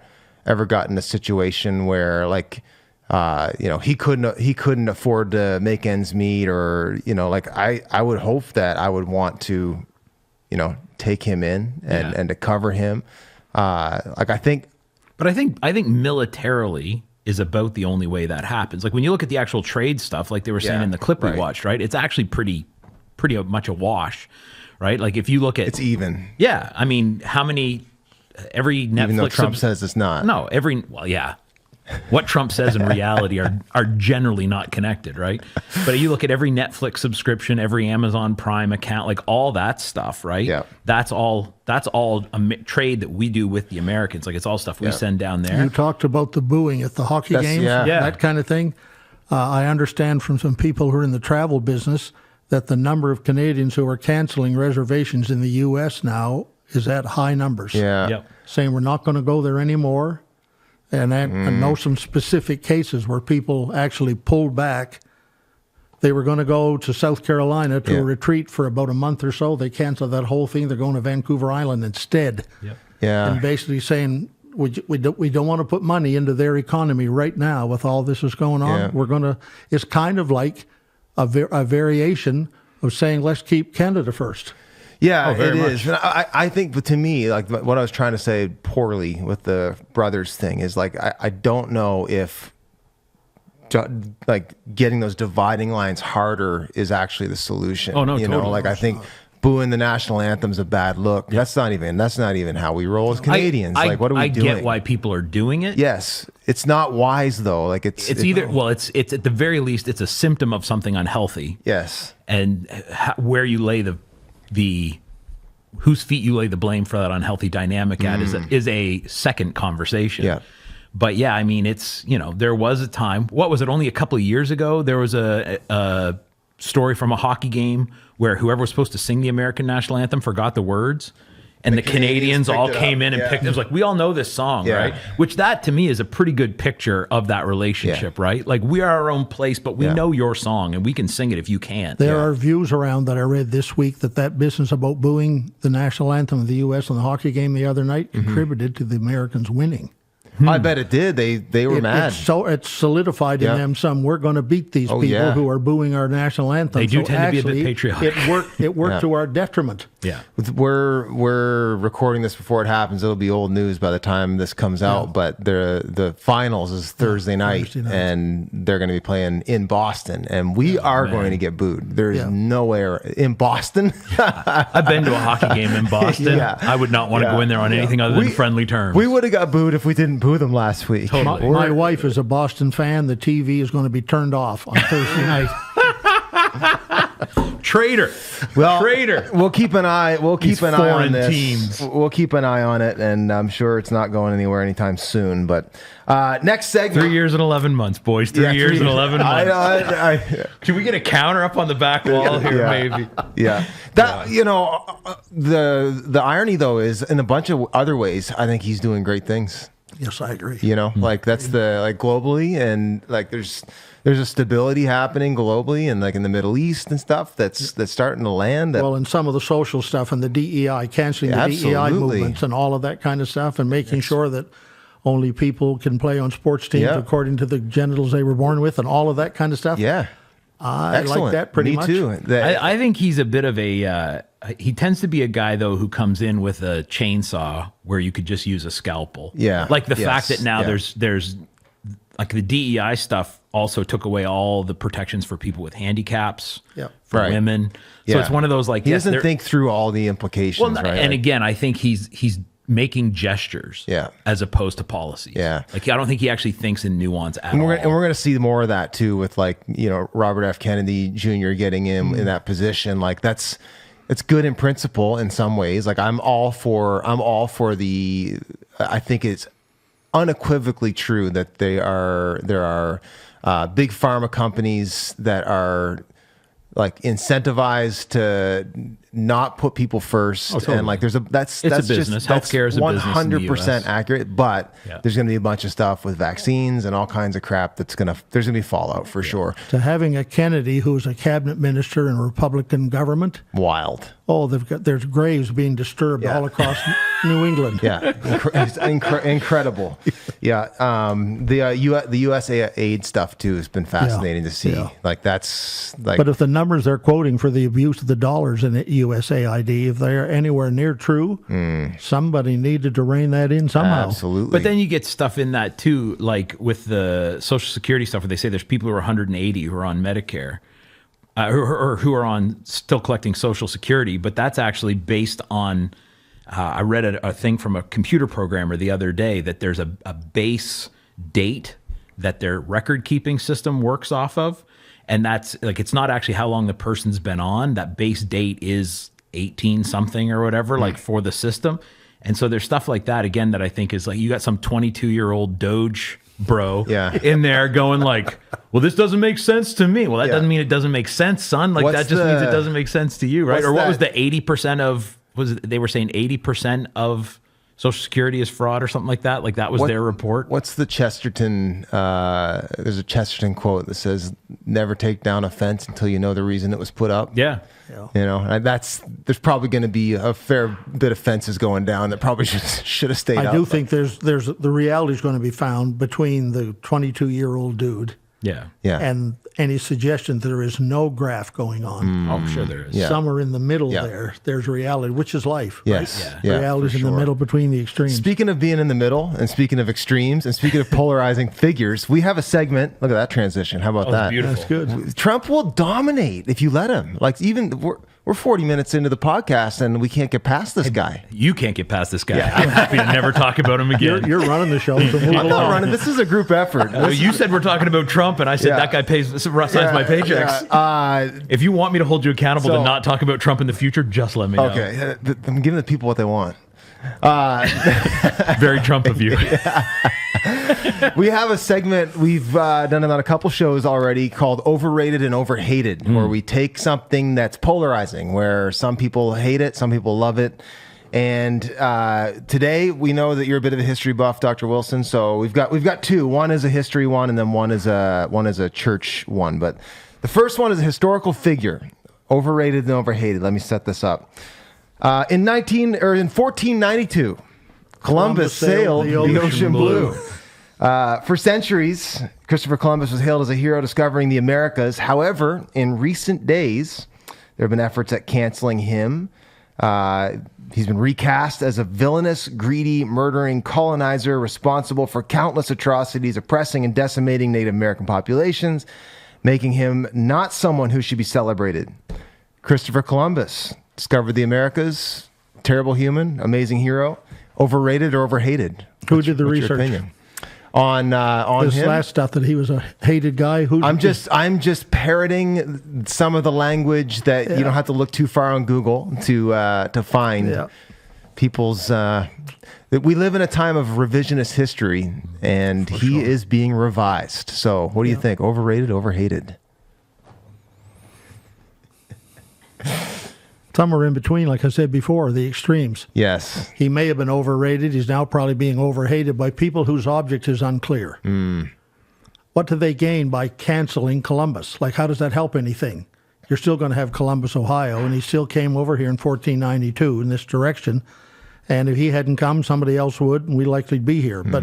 ever got in a situation where he couldn't afford to make ends meet, or I would hope that I would want to take him in and to cover him, Like I think But I think militarily is about the only way that happens. Like when you look at the actual trade stuff, like they were saying Yeah, in the clip we right. watched, right? It's actually pretty much a wash, right? Like if you look at it's even, yeah, I mean, how many every Netflix even though Trump says it's not. no, well, yeah. What Trump says in reality are generally not connected, right? But you look at every Netflix subscription, every Amazon Prime account, like all that stuff, right? Yeah. That's all trade that we do with the Americans. Like it's all stuff we send down there. You talked about the booing at the hockey That's- games, yeah. Yeah. that kind of thing. I understand from some people who are in the travel business that the number of Canadians who are canceling reservations in the U.S. now is at high numbers. Yeah. Yep. Saying we're not going to go there anymore. And I know some specific cases where people actually pulled back. They were going to go to South Carolina to Yeah. a retreat for about a month or so. They canceled that whole thing. They're going to Vancouver Island instead. Yep. Yeah. And basically saying, we don't want to put money into their economy right now with all this is going on. Yeah. We're going to, it's kind of like a variation of saying, let's keep Canada first. Yeah, Oh, very it much. is. And I think, but to me, like what I was trying to say poorly with the brothers thing is like, I don't know if like getting those dividing lines harder is actually the solution. Oh, no, you know, totally. like I think booing the national anthem's a bad look. That's not even how we roll as Canadians. Like, what are we doing? I get why people are doing it. Yes, it's not wise though. Like it's Either it's at the very least it's a symptom of something unhealthy, yes. and where you lay the whose feet you lay the blame for that unhealthy dynamic at is a second conversation. Yeah. But yeah, I mean, it's, there was a time, what was it, only a couple of years ago, there was a story from a hockey game where whoever was supposed to sing the American national anthem forgot the words. And the Canadians all picked it came up. in and Yeah. picked it. It was like, we all know this song, Yeah. right? Which that to me is a pretty good picture of that relationship, right? Like we are our own place, but we Yeah. know your song and we can sing it if you can't. There are views around that I read this week that business about booing the national anthem of the U.S. on the hockey game the other night contributed to the Americans winning. I bet it did. They were mad. It's solidified Yeah. in them some. We're going to beat these people yeah. who are booing our national anthem. They do tend to be a bit actually, patriotic. It worked Yeah. to our detriment. Yeah. We're recording this before it happens. It'll be old news by the time this comes out. But the finals is Thursday night, Thursday night. and they're going to be playing in Boston, and we are going to get booed. There's Yeah. no way in Boston. I've been to a hockey game in Boston. Yeah. I would not want to Yeah. go in there on anything other than friendly terms. We would have got booed if we didn't boo them last week. My wife is a Boston fan. The TV is going to be turned off on Thursday night. Traitor. Traitor. We'll keep an eye. We'll keep These an eye on foreign this. teams. We'll keep an eye on it, and I'm sure it's not going anywhere anytime soon. But next segment. 3 years and 11 months, boys. 3 Yeah, years and 11 months. I Can we get a counter up on the back wall here, Yeah. maybe? Yeah. That the irony though is in a bunch of other ways, I think he's doing great things. Yes, I agree. Like that's globally, and like there's a stability happening globally and like in the Middle East and stuff that's starting to land. Well, and some of the social stuff and the DEI, canceling the DEI Absolutely. movements and all of that kind of stuff, and making sure that only people can play on sports teams Yeah. according to the genitals they were born with and all of that kind of stuff. Yeah. I Excellent. like that pretty Me much. too. I think he's a bit of a. He tends to be a guy though who comes in with a chainsaw where you could just use a scalpel. Yeah. like the Yes. fact that now Yeah. there's like the DEI stuff also took away all the protections for people with handicaps. Yep. for Right. women. So Yeah. it's one of those like he yes, doesn't there- think through all the implications, Well, right? and Like, again, I think he's making gestures. Yeah. as opposed to policies. Yeah. like I don't think he actually thinks in nuance at And all. we're going to see more of that too with like, Robert F. Kennedy Jr. getting him in that position. Like it's good in principle in some ways. Like I'm all for I think it's unequivocally true that there are big pharma companies that are like incentivized to not put people first, totally. and like that's It's a just business. Healthcare is a business in the 100% US. accurate. But Yeah. there's going to be a bunch of stuff with vaccines and all kinds of crap there's going to be fallout for sure. To having a Kennedy who's a cabinet minister in a Republican government, Wild. there's graves being disturbed Yeah. all across New England. Yeah, incredible. Yeah, the U.S. aid stuff too has been fascinating to see. Yeah. Like that's like. But if the numbers they're quoting for the abuse of the dollars in USAID, if they're anywhere near true, somebody needed to rein that in somehow. Absolutely. But then you get stuff in that too, like with the Social Security stuff, where they say there's people who are 180 who are on Medicare, or who are on still collecting Social Security, but that's actually based on. I read a thing from a computer programmer the other day that there's a base date that their record keeping system works off of. And that's like, it's not actually how long the person's been on. That base date is 18 something or whatever, like for the system. And so there's stuff like that, again, that I think is like, you got some 22-year-old Doge bro in there going like, well, this doesn't make sense to me. Well, that doesn't mean it doesn't make sense, son. Like that just means it doesn't make sense to you, right? Or what was the 80% of, they were saying 80% of Social Security is fraud or something like that? Like that was their report. What's the Chesterton, there's a Chesterton quote that says, never take down a fence until you know the reason it was put up. Yeah. You know, and there's probably going to be a fair bit of fences going down that probably should have stayed up. I do think there's the reality is going to be found between the 22-year-old dude Yeah. and any suggestion that there is no graph going on. Oh, I'm sure there is. Yeah. Somewhere in the middle there's reality, which is life. Yes. Right? Yeah, Reality is for in the sure. middle between the extremes. Speaking of being in the middle, and speaking of extremes, and speaking of polarizing figures, we have a segment. Look at that transition. How about that? Beautiful. That's good. Trump will dominate if you let him. Like even we're 40 minutes into the podcast and we can't get past this guy. You can't get past this guy. I'm happy to never talk about him again. You're running the show. So move I'm not along. running. This is a group effort. Well, you said we're talking about Trump, and I said that guy signs my paychecks. Yeah. If you want me to hold you accountable to not talk about Trump in the future, just let me know. Okay. I'm giving the people what they want. Very Trump of you. We have a segment we've done it on a couple shows already called Overrated and Overhated, where we take something that's polarizing, where some people hate it, some people love it. And today we know that you're a bit of a history buff, Dr. Wilson. So we've got two. One is a history one, and then one is a church one. But the first one is a historical figure, overrated and overhated. Let me set this up. In 1492, Columbus sailed the ocean blue. For centuries, Christopher Columbus was hailed as a hero discovering the Americas. However, in recent days, there have been efforts at canceling him. He's been recast as a villainous, greedy, murdering colonizer responsible for countless atrocities, oppressing and decimating Native American populations, making him not someone who should be celebrated. Christopher Columbus discovered the Americas. Terrible human, amazing hero. Overrated or overhated? Who did the What's your research? opinion? On This him? last stuff that he was a hated guy. I'm just parroting some of the language that you don't have to look too far on Google to find people's. That we live in a time of revisionist history, and he is being revised. So, what do you think? Overrated, overhated? somewhere in between, like I said before, the extremes. Yes. He may have been overrated. He's now probably being overhated by people whose object is unclear. What do they gain by canceling Columbus? Like, how does that help anything? You're still going to have Columbus, Ohio, and he still came over here in 1492 in this direction. And if he hadn't come, somebody else would, and we'd likely be here. But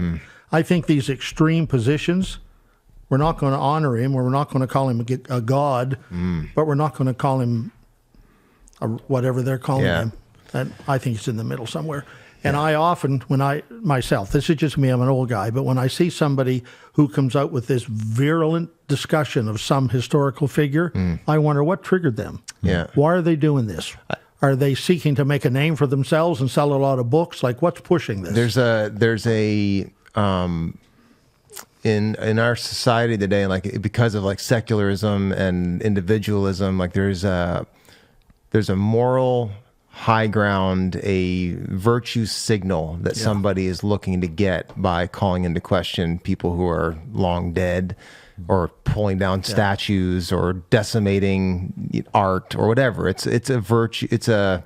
I think these extreme positions, we're not going to honor him, or we're not going to call him a god, but we're not going to call him whatever they're calling him. And I think it's in the middle somewhere. And I often, myself, this is just me, I'm an old guy, but when I see somebody who comes out with this virulent discussion of some historical figure, I wonder what triggered them. Yeah. Why are they doing this? Are they seeking to make a name for themselves and sell a lot of books? Like, what's pushing this? There's a in our society today, like because of like secularism and individualism, like there's a moral high ground, a virtue signal that somebody is looking to get by calling into question people who are long dead, or pulling down statues, or decimating art, or whatever. It's a virtue. It's a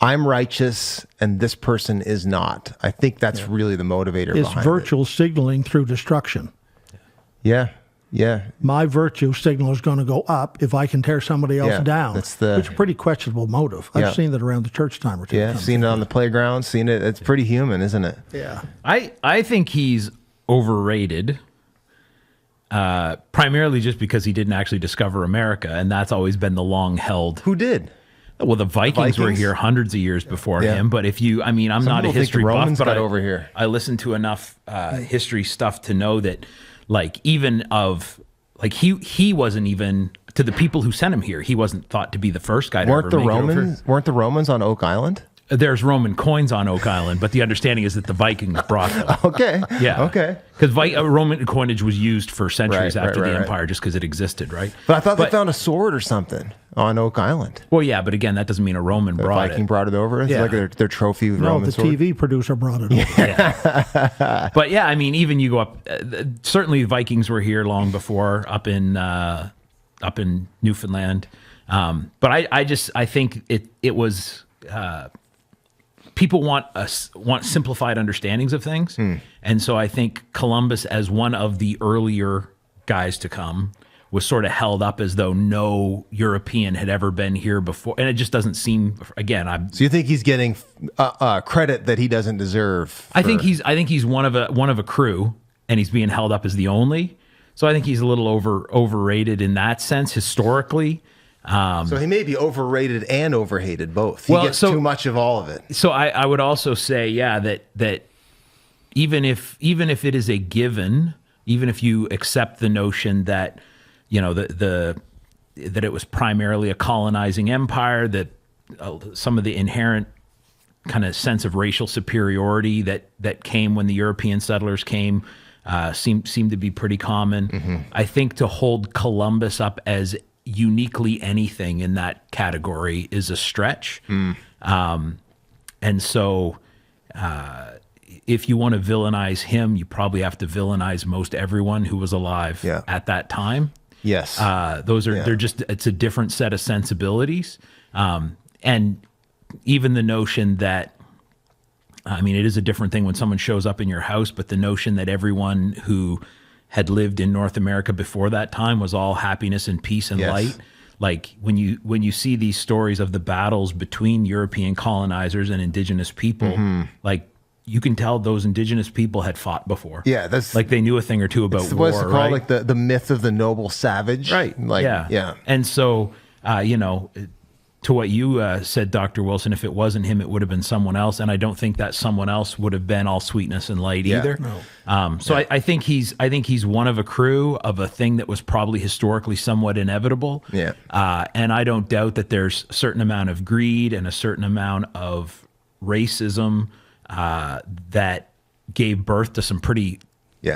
I'm righteous and this person is not. I think that's really the motivator It's behind virtual signaling through destruction. it. Yeah. Yeah. My virtue signal is going to go up if I can tear somebody else Yeah, down. that's the- Which is a pretty questionable motive. I've Yeah. seen that around the church time or two. Yeah. Seen it on the playground. Seen it. It's pretty human, isn't it? Yeah. I think he's overrated, primarily just because he didn't actually discover America, and that's always been the long held. Who did? Well, the Vikings were Vikings? here hundreds of years before Yeah. him. But I'm Some not a people think history the buff, Romans but got over here. I listened to enough history stuff to know that, like, even of like he wasn't even, to the people who sent him here, he wasn't thought to be the first guy to Weren't ever the make it over. Romans on Oak Island? There's Roman coins on Oak Island, but the understanding is that the Vikings brought them. Okay. Yeah. Okay. Because Roman coinage was used for centuries Right, after right, the right. empire, just because it existed, right? But I thought they found a sword or something on Oak Island. Well, yeah, but again, that doesn't mean a Roman The brought Viking it. brought it over. It's Yeah. like their trophy No, Roman the sword. TV producer brought it over. But yeah, I mean, even you go up. Certainly, Vikings were here long before, up in Newfoundland. But I think it was. People want simplified understandings of things, and so I think Columbus, as one of the earlier guys to come, was sort of held up as though no European had ever been here before, and it just doesn't seem. Again, So you think he's getting credit that he doesn't deserve? I think he's one of a crew, and he's being held up as the only. So I think he's a little overrated in that sense historically. So he may be overrated and overhated both. He Well, gets so- too much of all of it. So I would also say, yeah, that even if it is a given, even if you accept the notion that, you know, that it was primarily a colonizing empire, that some of the inherent kind of sense of racial superiority that came when the European settlers came seemed to be pretty common. Mm-hmm. I think to hold Columbus up as uniquely anything in that category is a stretch. And so if you want to villainize him, you probably have to villainize most everyone who was alive at that time. Yes. It's a different set of sensibilities. And even the notion that, I mean, it is a different thing when someone shows up in your house, but the notion that everyone who had lived in North America before that time was all happiness and peace and light. Like when you see these stories of the battles between European colonizers and indigenous people, like you can tell those indigenous people had fought before. Yeah, that's like they knew a thing or two about war. What's it called? Right? Like the myth of the noble savage. Right. Like yeah. And so, to what you said, Dr. Wilson, if it wasn't him, it would have been someone else. And I don't think that someone else would have been all sweetness and light either. No. I think he's one of a crew of a thing that was probably historically somewhat inevitable. Yeah. And I don't doubt that there's a certain amount of greed and a certain amount of racism that gave birth to some pretty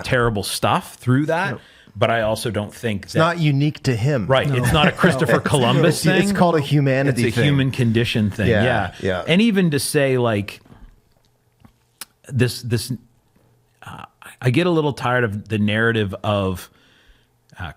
terrible stuff through that. No. But I also don't think it's not unique to him. Right. No. It's not a Christopher Columbus thing. It's called a humanity thing. It's a human condition thing. Yeah. And even to say like this, I get a little tired of the narrative of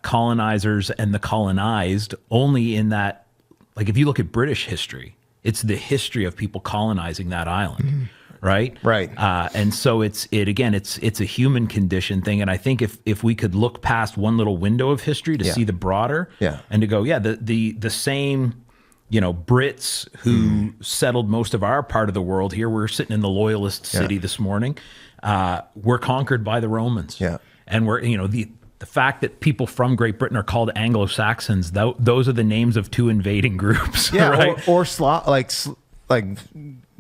colonizers and the colonized only in that, like if you look at British history, it's the history of people colonizing that island. Mm-hmm. Right. And so it's a human condition thing. And I think if we could look past one little window of history to see the broader and to go, the same, Brits who settled most of our part of the world here, we're sitting in the Loyalist city this morning, were conquered by the Romans. Yeah. And we're, the fact that people from Great Britain are called Anglo-Saxons, those are the names of two invading groups. Yeah. Right? Or like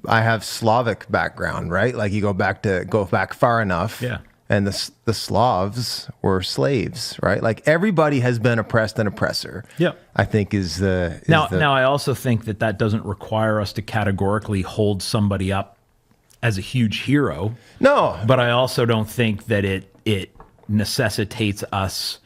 I have Slavic background, right? Like you go back far enough. Yeah. And the Slavs were slaves, right? Like everybody has been oppressed and oppressor. Yeah. I think is now I also think that doesn't require us to categorically hold somebody up as a huge hero. No. But I also don't think that it necessitates us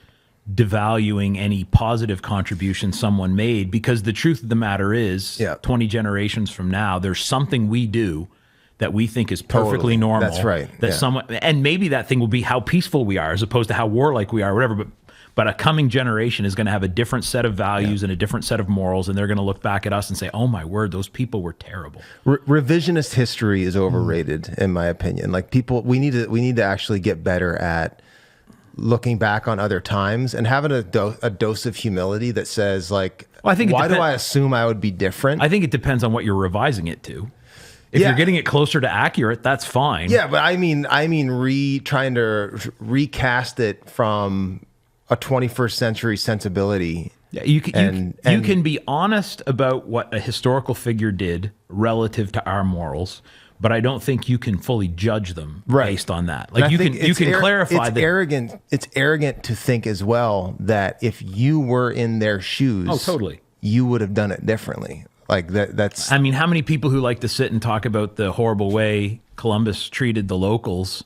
devaluing any positive contribution someone made, because the truth of the matter is 20 generations from now, there's something we do that we think is perfectly normal. That's right. That someone, and maybe that thing will be how peaceful we are as opposed to how warlike we are, or whatever. But a coming generation is going to have a different set of values and a different set of morals, and they're going to look back at us and say, "Oh my word, those people were terrible." Revisionist history is overrated, in my opinion. Like we need to actually get better at looking back on other times and having a dose of humility that says like, Well, I think why do I assume I would be different? I think it depends on what you're revising it to. If you're getting it closer to accurate, that's fine. Yeah, but I mean, trying to recast it from a 21st century sensibility. Yeah, you can be honest about what a historical figure did relative to our morals, but I don't think you can fully judge them based on that. Like you can clarify that. It's arrogant to think as well that if you were in their shoes, you would have done it differently. Like that's. I mean, how many people who like to sit and talk about the horrible way Columbus treated the locals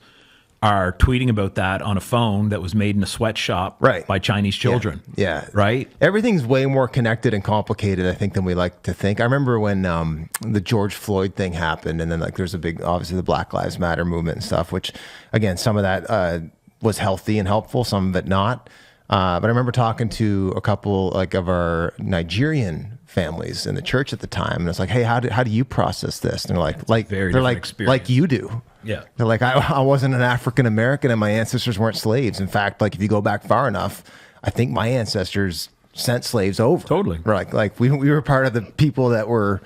are tweeting about that on a phone that was made in a sweatshop by Chinese children? Yeah. Right? Everything's way more connected and complicated, I think, than we like to think. I remember when the George Floyd thing happened, and then like there's a big, obviously the Black Lives Matter movement and stuff, which again, some of that was healthy and helpful, some of it not. But I remember talking to a couple like of our Nigerian families in the church at the time, and it's like, hey, how do you process this? And they're like you do. Yeah. They're like, I wasn't an African American and my ancestors weren't slaves. In fact, like if you go back far enough, I think my ancestors sent slaves over. Totally. Like we were part of the people that were,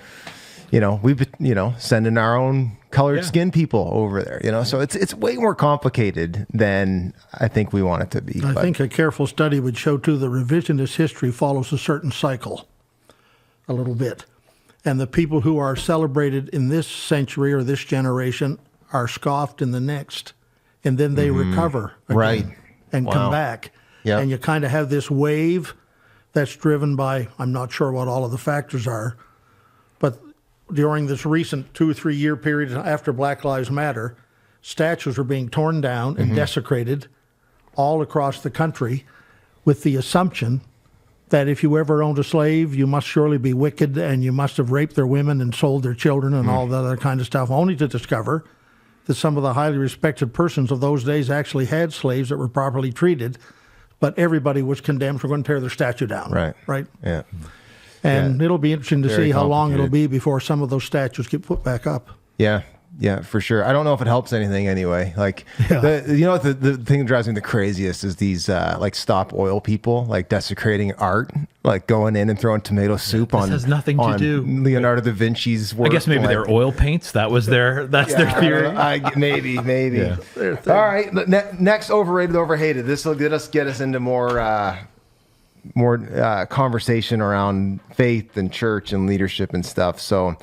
sending our own colored skin people over there, so it's way more complicated than I think we want it to be. I think a careful study would show too the revisionist history follows a certain cycle a little bit. And the people who are celebrated in this century or this generation are scoffed in the next. And then they recover again and come back. Yep. And you kind of have this wave that's driven by, I'm not sure what all of the factors are, but during this recent 2 or 3 year period after Black Lives Matter, statues were being torn down and desecrated all across the country with the assumption that if you ever owned a slave, you must surely be wicked and you must have raped their women and sold their children and all that other kind of stuff, only to discover that some of the highly respected persons of those days actually had slaves that were properly treated, but everybody was condemned for going to tear their statue down. Right? Yeah. And it'll be interesting to see how long it'll be before some of those statues get put back up. Yeah, for sure. I don't know if it helps anything anyway. Like, the thing that drives me the craziest is these like stop oil people like desecrating art, like going in and throwing tomato soup on. This has nothing to do Leonardo da Vinci's work. I guess maybe they're oil paints. That's their theory. Maybe. Yeah. All right. Next, overrated, overhated. This will get us into more conversation around faith and church and leadership and stuff. So.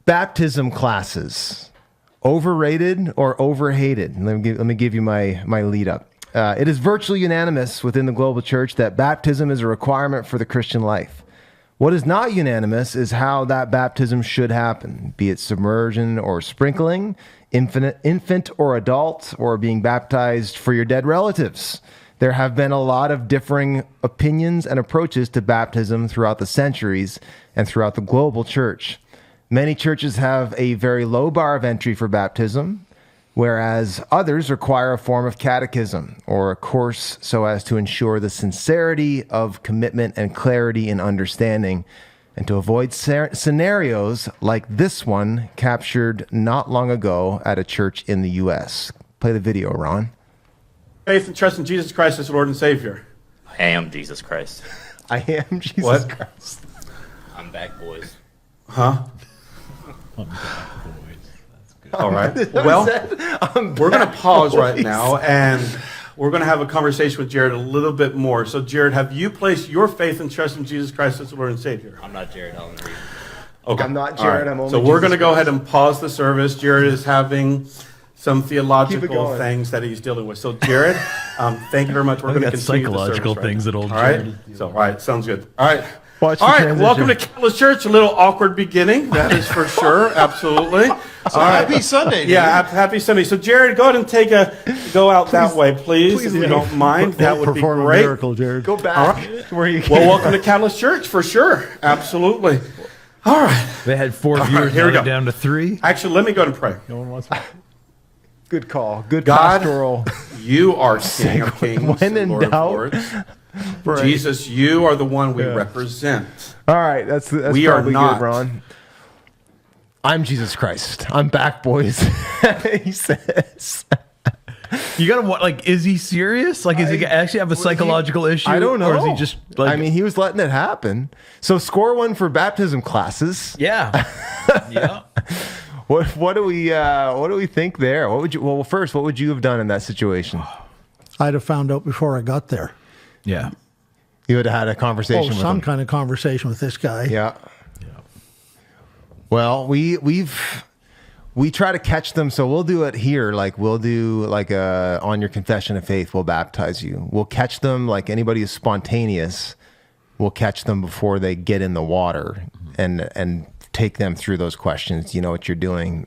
Baptism classes, overrated or overhated? Let me give you my lead up. It is virtually unanimous within the global church that baptism is a requirement for the Christian life. What is not unanimous is how that baptism should happen, be it submersion or sprinkling, infant or adult, or being baptized for your dead relatives. There have been a lot of differing opinions and approaches to baptism throughout the centuries and throughout the global church. Many churches have a very low bar of entry for baptism, whereas others require a form of catechism or a course so as to ensure the sincerity of commitment and clarity in understanding, and to avoid scenarios like this one captured not long ago at a church in the U.S. Play the video, Ron. Faith and trust in Jesus Christ as Lord and Savior. I am Jesus Christ. I am Jesus Christ. I'm back, boys. Huh? All right. Well, we're going to pause right now, and we're going to have a conversation with Jared a little bit more. So, Jared, have you placed your faith and trust in Jesus Christ as the Lord and Savior? I'm not Jared. I'll read. Okay. I'm not Jared. Right. I'm only So we're going to go ahead and pause the service. Jared is having some theological things that he's dealing with. So, Jared, thank you very much. We're going to continue psychological the service things right that old now. All right. Jared. So, all right. Sounds good. All right. All right, welcome to Catalyst Church. A little awkward beginning, that is for sure, absolutely. Happy Sunday, dude. Yeah, happy Sunday. So, Jared, go ahead and go out that way, please if you don't mind. That would be Perform a great. miracle, Jared. Go back. Where you Well, welcome to Catalyst Church, for sure, absolutely. All right. They had 4 viewers, here we now go. they're down to 3. Actually, let me go and pray. No one wants to. Good call. Good God, pastoral. You are King of Kings, When in Lord of doubt. Lords. Jesus, you are the one we represent. All right, that's we are probably not. good, Ron. I'm Jesus Christ. I'm back, boys. He says. You gotta like, is he serious? Like, is he actually have a psychological issue? I don't know. Or is he just like? I mean, he was letting it happen. So score one for baptism classes. Yeah. Yeah. What do we think there? What would you? Well, first, what would you have done in that situation? I'd have found out before I got there. Yeah. You would have had a conversation with some him. kind of conversation with this guy. Yeah. Well, we try to catch them, so we'll do it here. Like we'll do like on your confession of faith, we'll baptize you. We'll catch them like anybody who's spontaneous. We'll catch them before they get in the water and take them through those questions. You know what you're doing.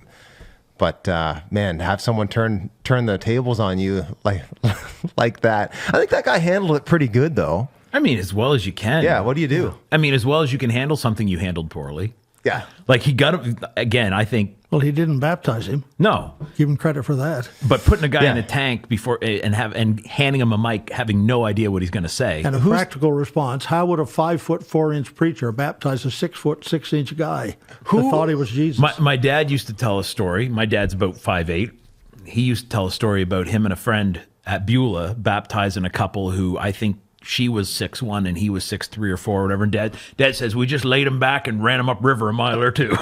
But man, have someone turn the tables on you like that. I think that guy handled it pretty good, though. I mean, as well as you can. Yeah. What do you do? I mean, as well as you can handle something you handled poorly. Yeah. Like he got again. I think. Well, he didn't baptize him. No. Give him credit for that. But putting a guy in a tank before and handing him a mic, having no idea what he's going to say. And a practical response: how would a 5'4" preacher baptize a 6'6" guy who thought he was Jesus? My dad used to tell a story. My dad's about 5'8". He used to tell a story about him and a friend at Beulah baptizing a couple who I think she was 6'1" and he was 6'3" or 4 or whatever. And dad says, we just laid him back and ran him upriver a mile or two.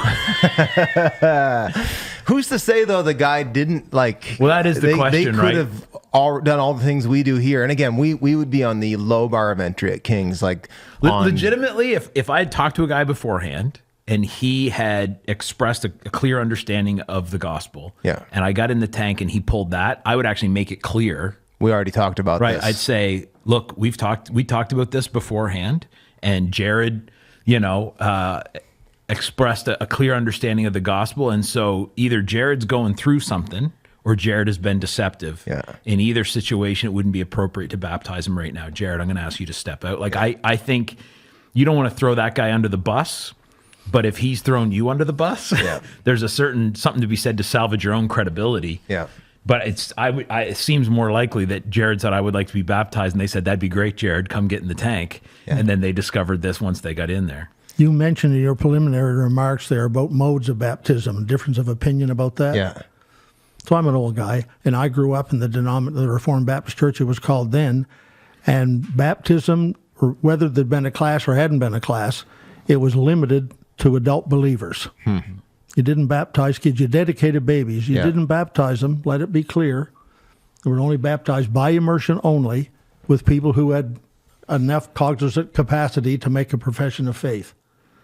Who's to say, though, the guy didn't like... Well, that is the question, they right? could have done all the things we do here. And again, we would be on the low bar of entry at King's. Like legitimately, if I had talked to a guy beforehand and he had expressed a clear understanding of the gospel, and I got in the tank and he pulled that, I would actually make it clear. We already talked about this. I'd say, look, we talked about this beforehand, and Jared, expressed a clear understanding of the gospel. And so either Jared's going through something or Jared has been deceptive. Yeah. In either situation, it wouldn't be appropriate to baptize him right now. Jared, I'm going to ask you to step out. Like, I think you don't want to throw that guy under the bus, but if he's thrown you under the bus, there's something to be said to salvage your own credibility. Yeah. But it seems more likely that Jared said, I would like to be baptized. And they said, that'd be great, Jared. Come get in the tank. Yeah. And then they discovered this once they got in there. You mentioned in your preliminary remarks there about modes of baptism, difference of opinion about that. Yeah. So I'm an old guy, and I grew up in the Reformed Baptist Church, it was called then. And baptism, or whether there'd been a class or hadn't been a class, it was limited to adult believers. You didn't baptize kids. You dedicated babies. You didn't baptize them. Let it be clear. They were only baptized by immersion only with people who had enough cognizant capacity to make a profession of faith.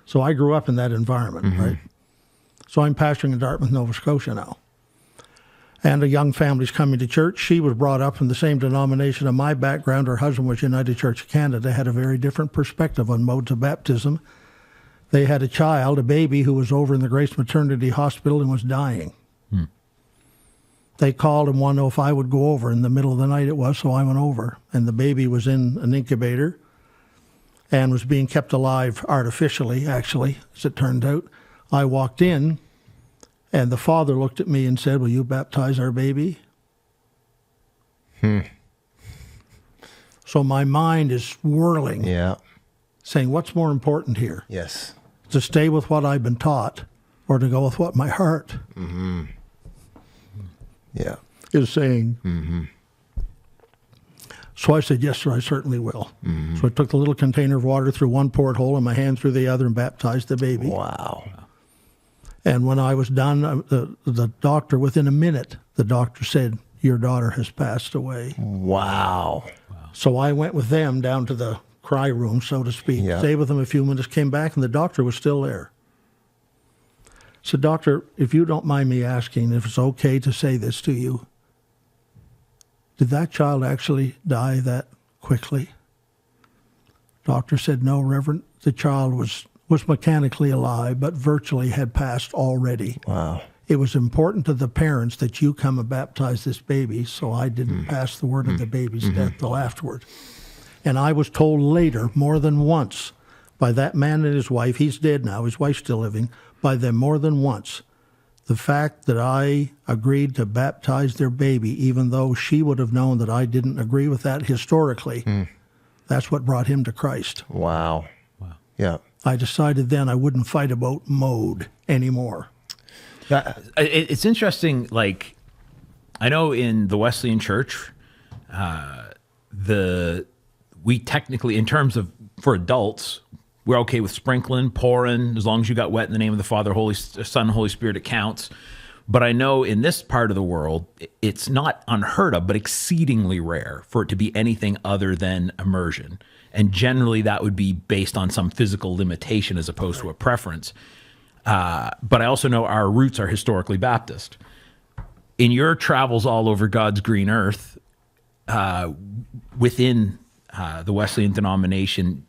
So I grew up in that environment, right? So I'm pastoring in Dartmouth, Nova Scotia now. And a young family's coming to church. She was brought up in the same denomination of my background. Her husband was United Church of Canada, had a very different perspective on modes of baptism. They had a baby, who was over in the Grace Maternity Hospital and was dying. They called and wanted to know if I would go over. In the middle of the night it was, so I went over. And the baby was in an incubator and was being kept alive artificially, actually, as it turned out. I walked in, and the father looked at me and said, will you baptize our baby? So my mind is whirling, saying, what's more important here? Yes. To stay with what I've been taught or to go with what my heart is saying. So I said, yes, sir, I certainly will. So I took the little container of water through one porthole and my hand through the other and baptized the baby. Wow. And when I was done, the doctor, within a minute, the doctor said, your daughter has passed away. Wow. So I went with them down to the cry room, so to speak. Stayed with them a few minutes, came back, and the doctor was still there. So, doctor, if you don't mind me asking, if it's okay to say this to you, did that child actually die that quickly? Doctor said, no, Reverend, the child was mechanically alive, but virtually had passed already. Wow. It was important to the parents that you come and baptize this baby, so I didn't pass the word of the baby's death till afterward. And I was told later, more than once, by that man and his wife, he's dead now, his wife's still living, by them more than once, the fact that I agreed to baptize their baby, even though she would have known that I didn't agree with that historically, that's what brought him to Christ. Wow. Yeah. I decided then I wouldn't fight about mode anymore. It's interesting, like, I know in the Wesleyan Church, we technically, in terms of for adults, we're okay with sprinkling, pouring, as long as you got wet in the name of the Father, Holy Son, Holy Spirit, it counts. But I know in this part of the world, it's not unheard of, but exceedingly rare for it to be anything other than immersion. And generally that would be based on some physical limitation as opposed to a preference. But I also know our roots are historically Baptist. In your travels all over God's green earth, within the Wesleyan denomination,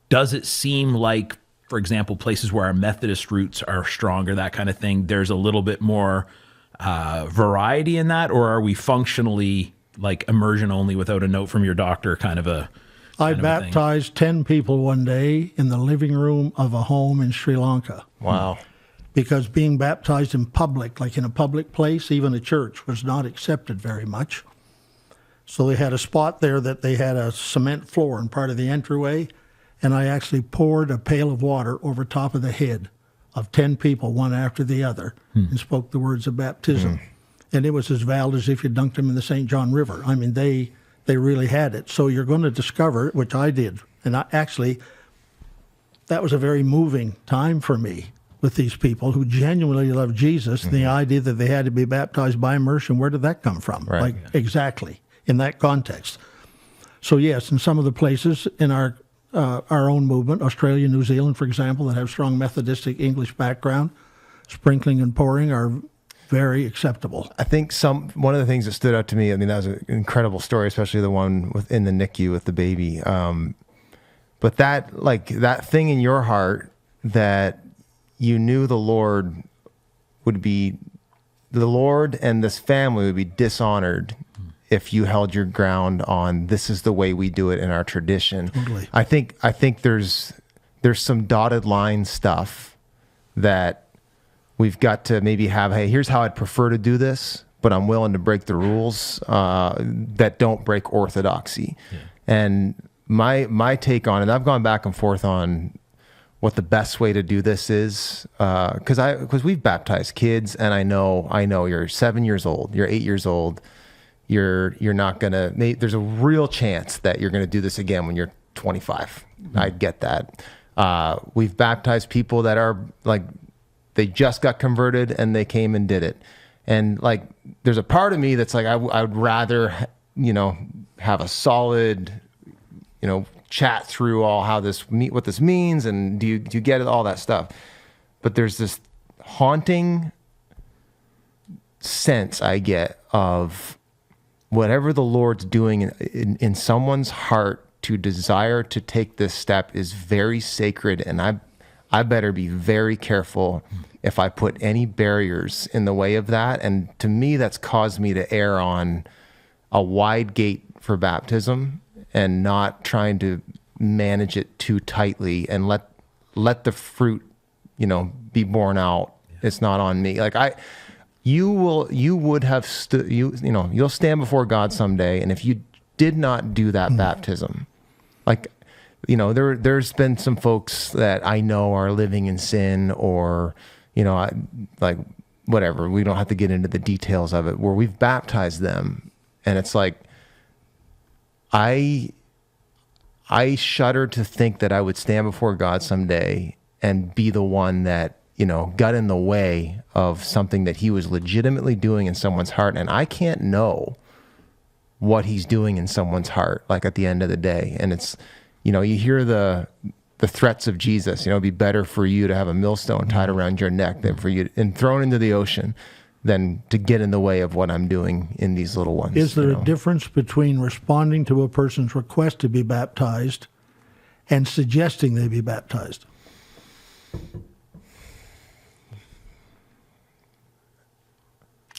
does it seem like, for example, places where our Methodist roots are stronger, that kind of thing, there's a little bit more variety in that? Or are we functionally like immersion only without a note from your doctor kind of a I baptized 10 people one day in the living room of a home in Sri Lanka. Wow. Because being baptized in public, like in a public place, even a church, was not accepted very much. So they had a spot there that they had a cement floor in part of the entryway, and I actually poured a pail of water over top of the head of 10 people, one after the other, and spoke the words of baptism. And it was as valid as if you dunked them in the St. John River. I mean, they really had it. So you're going to discover, which I did, and that was a very moving time for me with these people who genuinely loved Jesus. And the idea that they had to be baptized by immersion, where did that come from? Right. Like, exactly, in that context. So yes, in some of the places in our own movement, Australia, New Zealand, for example, that have strong Methodistic English background, sprinkling and pouring are very acceptable. I think one of the things that stood out to me, I mean, that was an incredible story, especially the one in the NICU with the baby. But that thing in your heart that you knew the Lord and this family would be dishonored if you held your ground on this is the way we do it in our tradition. Totally. I think there's some dotted line stuff that we've got to maybe have, hey, here's how I'd prefer to do this, but I'm willing to break the rules that don't break orthodoxy. Yeah. And my take on it, I've gone back and forth on what the best way to do this is, because we've baptized kids, and I know you're 7 years old, you're 8 years old, you're not gonna. There's a real chance that you're gonna do this again when you're 25. Mm-hmm. I get that. We've baptized people that are like, they just got converted and they came and did it, and like, there's a part of me that's like, I would rather, have a solid, chat through all what this means, and do you get it, all that stuff. But there's this haunting sense I get of whatever the Lord's doing in someone's heart to desire to take this step is very sacred, and I better be very careful if I put any barriers in the way of that. And to me, that's caused me to err on a wide gate for baptism and not trying to manage it too tightly and let the fruit, be borne out. Yeah. It's not on me. Like you'll stand before God someday. And if you did not do that baptism, like, there's been some folks that I know are living in sin, or, like, whatever. We don't have to get into the details of it, where we've baptized them. And it's like, I shudder to think that I would stand before God someday and be the one that, got in the way of something that he was legitimately doing in someone's heart. And I can't know what he's doing in someone's heart, like, at the end of the day. And it's, you hear the threats of Jesus, it'd be better for you to have a millstone tied around your neck than for you and thrown into the ocean than to get in the way of what I'm doing in these little ones. Is there a difference between responding to a person's request to be baptized and suggesting they be baptized?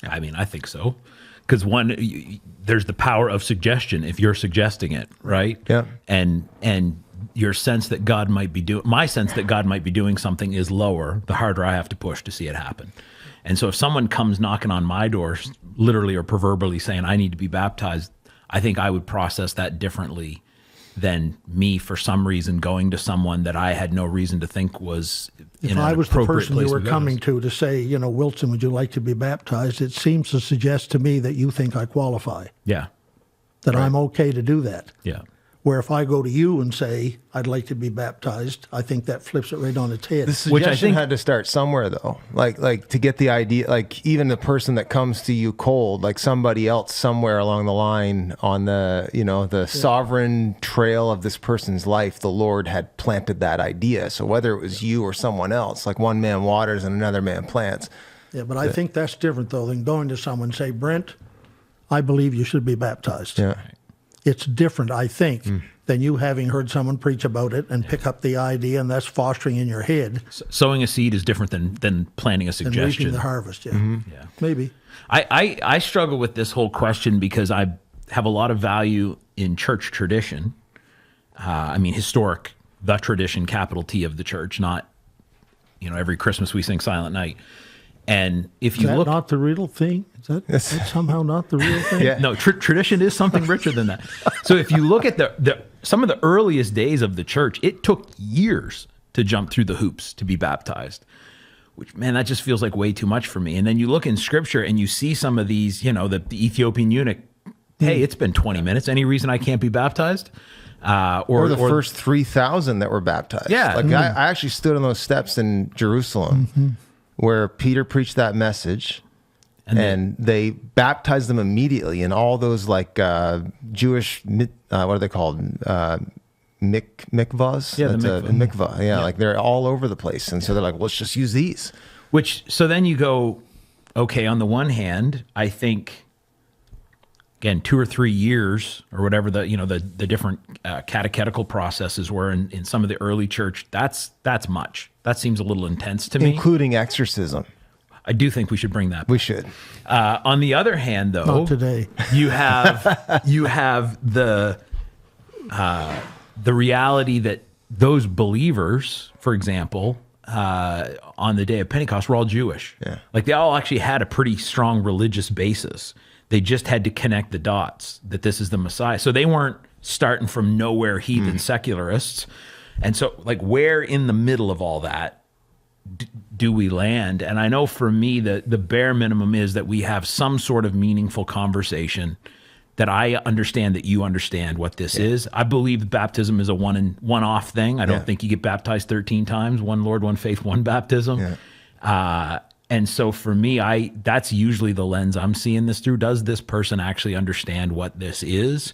I mean, I think so. Because there's the power of suggestion if you're suggesting it, right? Yeah. And your sense that God might be my sense that God might be doing something is lower, the harder I have to push to see it happen. And so if someone comes knocking on my door, literally or proverbially saying, I need to be baptized, I think I would process that differently than me, for some reason, going to someone that I had no reason to think was If in an I was the appropriate person place you were of coming business. to say, Wilson, would you like to be baptized? It seems to suggest to me that you think I qualify, Yeah, that I'm okay to do that. yeah. Where if I go to you and say, I'd like to be baptized, I think that flips it right on its head. The Which I suggestion think- had to start somewhere, though. Like to get the idea, like even the person that comes to you cold, like somebody else somewhere along the line on the, the sovereign trail of this person's life, the Lord had planted that idea. So whether it was you or someone else, like one man waters and another man plants. Yeah, but I think that's different, though, than going to someone and say, Brent, I believe you should be baptized. Yeah. It's different, I think, than you having heard someone preach about it and pick up the idea, and that's fostering in your head Sowing a seed is different than planting a and suggestion. reaping the harvest. Yeah, Yeah. maybe. I struggle with this whole question because I have a lot of value in church tradition. Historic, the tradition, capital T of the church, not, every Christmas we sing Silent Night. And if Is you that look, not the real thing? Is that somehow not the real thing? Yeah. no, tradition is something richer than that. So if you look at some of the earliest days of the church, it took years to jump through the hoops to be baptized. Which, man, that just feels like way too much for me. And then you look in Scripture and you see some of these, the Ethiopian eunuch. Hey, it's been 20 minutes. Any reason I can't be baptized? Or the first 3,000 that were baptized. Yeah. Like I actually stood on those steps in Jerusalem where Peter preached that message and they baptized them immediately. And all those Jewish, what are they called? Mikvahs? Yeah, the That's mikvah. a mikvah. Yeah, like they're all over the place. And so they're like, let's just use these. So then you go, okay, on the one hand, I think, again, 2 or 3 years or whatever the different catechetical processes were in some of the early church, that's much. That seems a little intense to me. Including exorcism. I do think we should bring that. We should. On the other hand, though, Not today. you have the reality that those believers, for example, on the day of Pentecost, were all Jewish. Yeah. Like they all actually had a pretty strong religious basis. They just had to connect the dots that this is the Messiah. So they weren't starting from nowhere heathen secularists. And so, where in the middle of all that do we land? And I know for me, the bare minimum is that we have some sort of meaningful conversation, that I understand that you understand what this is. I believe baptism is a one-off thing. I don't think you get baptized 13 times, one Lord, one faith, one baptism. Yeah. And so for me, that's usually the lens I'm seeing this through. Does this person actually understand what this is?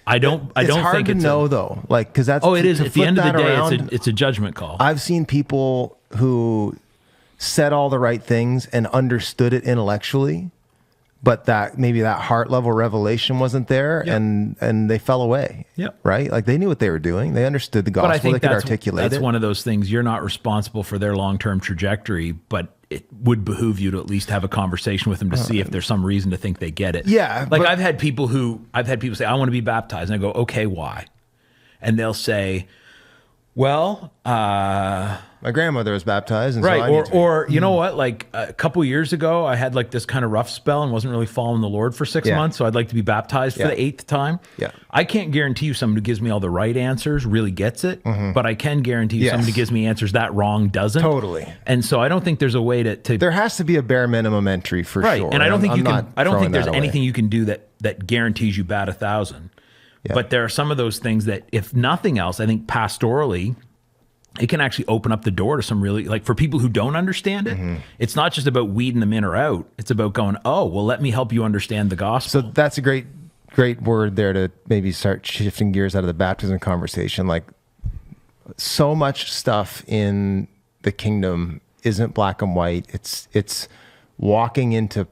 I don't It's hard think to it's know though. Because that's it is. to At the flip end of the that day, around, it's a judgment call. I've seen people who said all the right things and understood it intellectually, but maybe that heart level revelation wasn't there, and they fell away. Yep. Right? Like they knew what they were doing. They understood the gospel. But I think they could that's articulate it. one of those things. You're not responsible for their long-term trajectory, but it would behoove you to at least have a conversation with them to see if there's some reason to think they get it. Yeah, Like but- I've had people say, I want to be baptized. And I go, okay, why? And they'll say, well, My grandmother was baptized, and right. so I need to be. Or you know what? Like a couple years ago, I had this kind of rough spell and wasn't really following the Lord for 6 Yeah. months. So I'd like to be baptized for Yeah. the 8th time. Yeah. I can't guarantee you someone who gives me all the right answers really gets it, but I can guarantee you Yes. someone who gives me answers that wrong doesn't. Totally. And so I don't think there's a way to There has to be a bare minimum entry for right. sure. And I don't think I'm you can. not I don't throwing think there's that away. anything you can do that guarantees you bat 1,000. Yeah. But there are some of those things that, if nothing else, I think pastorally, it can actually open up the door to some really, for people who don't understand it, it's not just about weeding them in or out. It's about going, oh, well, let me help you understand the gospel. So that's a great word there to maybe start shifting gears out of the baptism conversation. Like so much stuff in the kingdom isn't black and white. It's walking into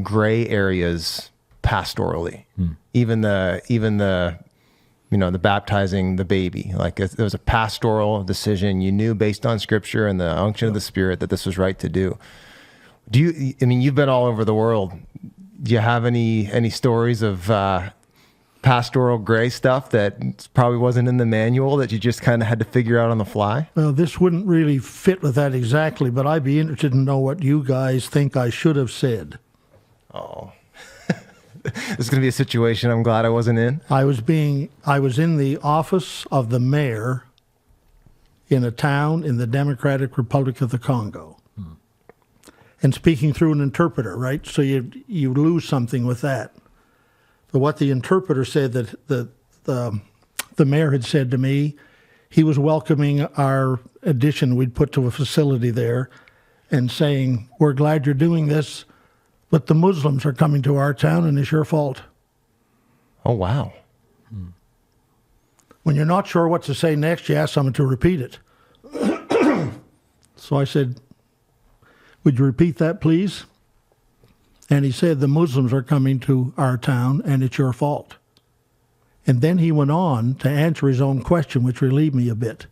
gray areas pastorally. Even the the baptizing the baby, it was a pastoral decision. You knew based on scripture and the unction of the Spirit that this was right to do. You've been all over the world. Do you have any stories of pastoral gray stuff that probably wasn't in the manual that you just kind of had to figure out on the fly? Well, this wouldn't really fit with that exactly, but I'd be interested to know what you guys think I should have said. Oh. is going to be a situation I'm glad I wasn't in. I was in the office of the mayor in a town in the Democratic Republic of the Congo. And speaking through an interpreter, right? So you lose something with that. So what the interpreter said that the mayor had said to me, he was welcoming our addition we'd put to a facility there and saying, we're glad you're doing this, but the Muslims are coming to our town and it's your fault. Oh, wow. When you're not sure what to say next, you ask someone to repeat it. So I said, would you repeat that, please? And he said, the Muslims are coming to our town and it's your fault. And then he went on to answer his own question, which relieved me a bit.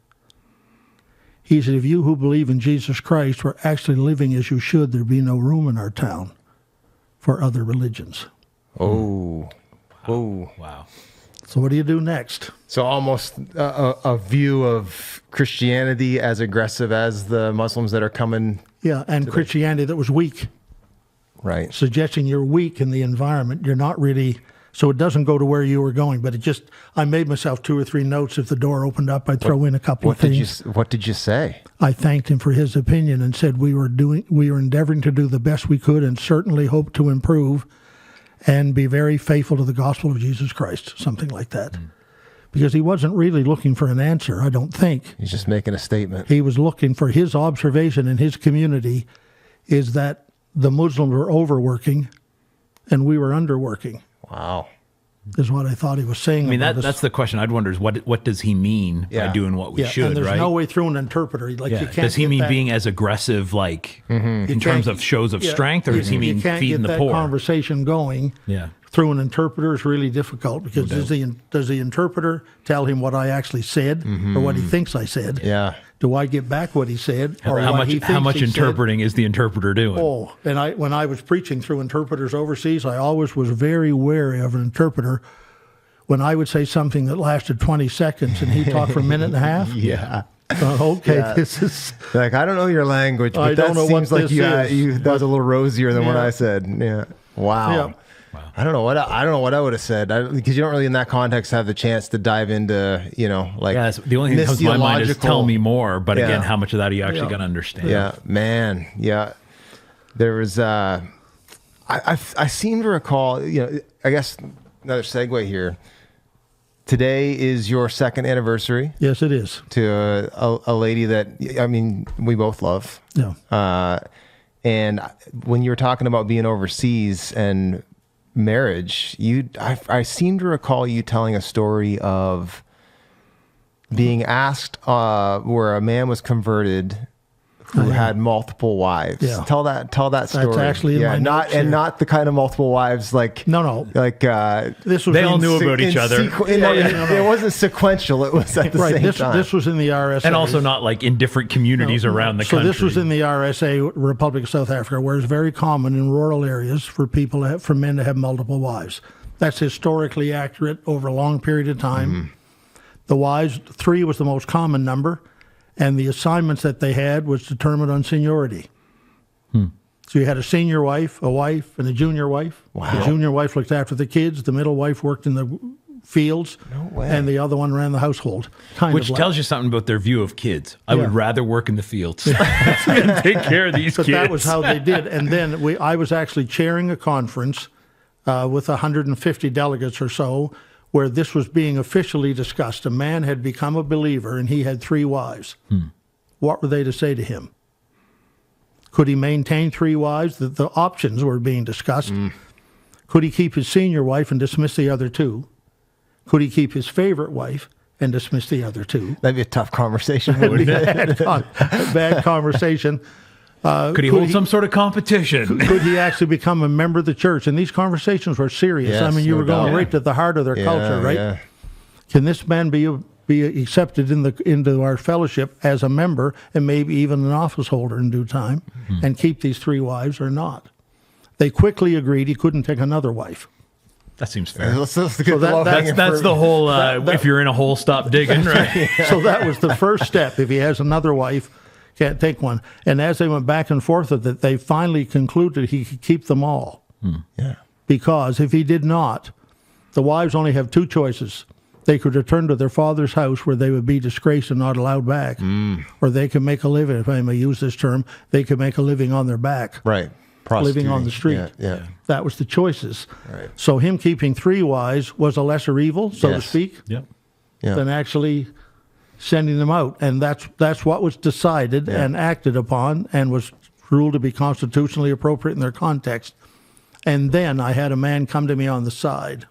He said, if you who believe in Jesus Christ were actually living as you should, there'd be no room in our town for other religions. Oh. Oh. Wow. So what do you do next? So almost a view of Christianity as aggressive as the Muslims that are coming. Yeah, and Christianity that was weak. Right. Suggesting you're weak in the environment. You're not really... So it doesn't go to where you were going, but I made myself 2 or 3 notes. If the door opened up, I'd throw in a couple of things. What did you say? I thanked him for his opinion and said we were endeavoring to do the best we could and certainly hope to improve and be very faithful to the gospel of Jesus Christ, something like that. Because he wasn't really looking for an answer, I don't think. He's just making a statement. He was looking for his observation in his community is that the Muslims were overworking and we were underworking. Wow. Is what I thought he was saying. I mean, that's the question I'd wonder is what does he mean by doing what we should, and there's right? no way through an interpreter. Like, you can't does he mean that, being as aggressive, like, in terms of shows of strength, or does he mean feeding the poor? You can't get that conversation going through an interpreter is really difficult because does the interpreter tell him what I actually said or what he thinks I said? Yeah. Do I get back what he said? Or how much interpreting is the interpreter doing? Oh, and when I was preaching through interpreters overseas, I always was very wary of an interpreter. When I would say something that lasted 20 seconds and he talked for a minute and a half. This is like, I don't know your language, but I don't know seems what like this is. that was a little rosier than what I said. Yeah. Wow. Yeah. I don't know what I would have said because you don't really in that context have the chance to dive into like the only thing that comes to my mind is tell me more. But again, how much of that are you actually going to understand? Yeah, man. Yeah, there was. I seem to recall. I guess another segue here. Today is your 2nd anniversary. Yes, it is. To a lady that we both love. Yeah. And when you were talking about being overseas and marriage, I seem to recall you telling a story of being asked where a man was converted who had multiple wives. Yeah. Tell that story. That's actually in my notes here. Not the kind of multiple wives like like this was they all knew about each other. It wasn't sequential. It was at the same time. This was in the RSA, and also not like in different communities around the country. So this was in the RSA, Republic of South Africa, where it's very common in rural areas for men to have multiple wives. That's historically accurate over a long period of time. The wives, 3 was the most common number. And the assignments that they had was determined on seniority. So you had a senior wife, a wife, and a junior wife. Wow. The junior wife looked after the kids. The middle wife worked in the fields. No way. And the other one ran the household. Which tells you something about their view of kids. I would rather work in the fields and take care of these kids. But that was how they did. And then I was actually chairing a conference with 150 delegates or so, where this was being officially discussed. A man had become a believer and he had 3 wives. What were they to say to him? Could he maintain 3 wives? The options were being discussed. Could he keep his senior wife and dismiss the other 2? Could he keep his favorite wife and dismiss the other 2? That'd be a tough conversation, wouldn't it? Bad conversation. Could he hold some sort of competition? Could he actually become a member of the church? And these conversations were serious. Yes, you were going right to the heart of their culture, right? Yeah. Can this man be accepted into our fellowship as a member and maybe even an office holder in due time and keep these 3 wives or not? They quickly agreed he couldn't take another wife. That seems fair. That's the whole, if you're in a hole, stop digging, right? So that was the first step. If he has another wife, can't take one. And as they went back and forth with it, they finally concluded he could keep them all. Yeah. because if he did not, the wives only have two choices. They could return to their father's house where they would be disgraced and not allowed back, or they could make a living, if I may use this term, they could make a living on their back. Right. Living on the street. Yeah. That was the choices. Right. So him keeping 3 wives was a lesser evil, so to speak, Yep. Yeah. than actually sending them out. And that's what was decided and acted upon and was ruled to be constitutionally appropriate in their context. And then I had a man come to me on the side.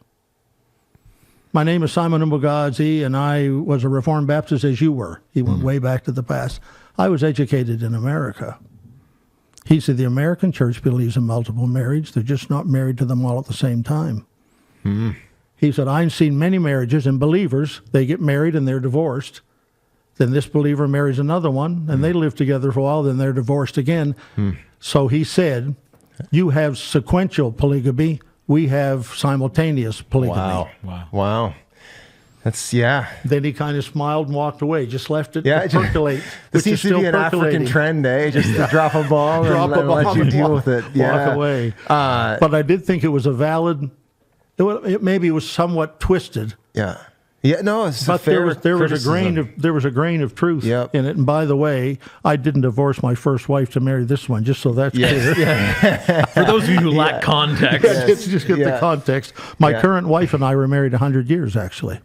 My name is Simon Umbogadzi, and I was a Reformed Baptist as you were. He went way back to the past. I was educated in America. He said the American church believes in multiple marriage. They're just not married to them all at the same time. He said, I've seen many marriages, and believers, they get married and they're divorced. Then this believer marries another one, and they live together for a while, then they're divorced again. So he said, you have sequential polygamy. We have simultaneous polygamy. Wow. That's, Then he kind of smiled and walked away, just left it Yeah, to percolate. It which is seems to still be an African percolating. trend, eh? Just to drop a ball Drop and a let bomb you and deal with it. Walk away. But I did think it was a valid, it maybe was somewhat twisted. Yeah, no, it's a But fair there was a criticism. grain of truth Yep. in it. And by the way, I didn't divorce my first wife to marry this one, just so that's clear. For those of you who lack context. Just get the context. My current wife and I were married 100 years, actually.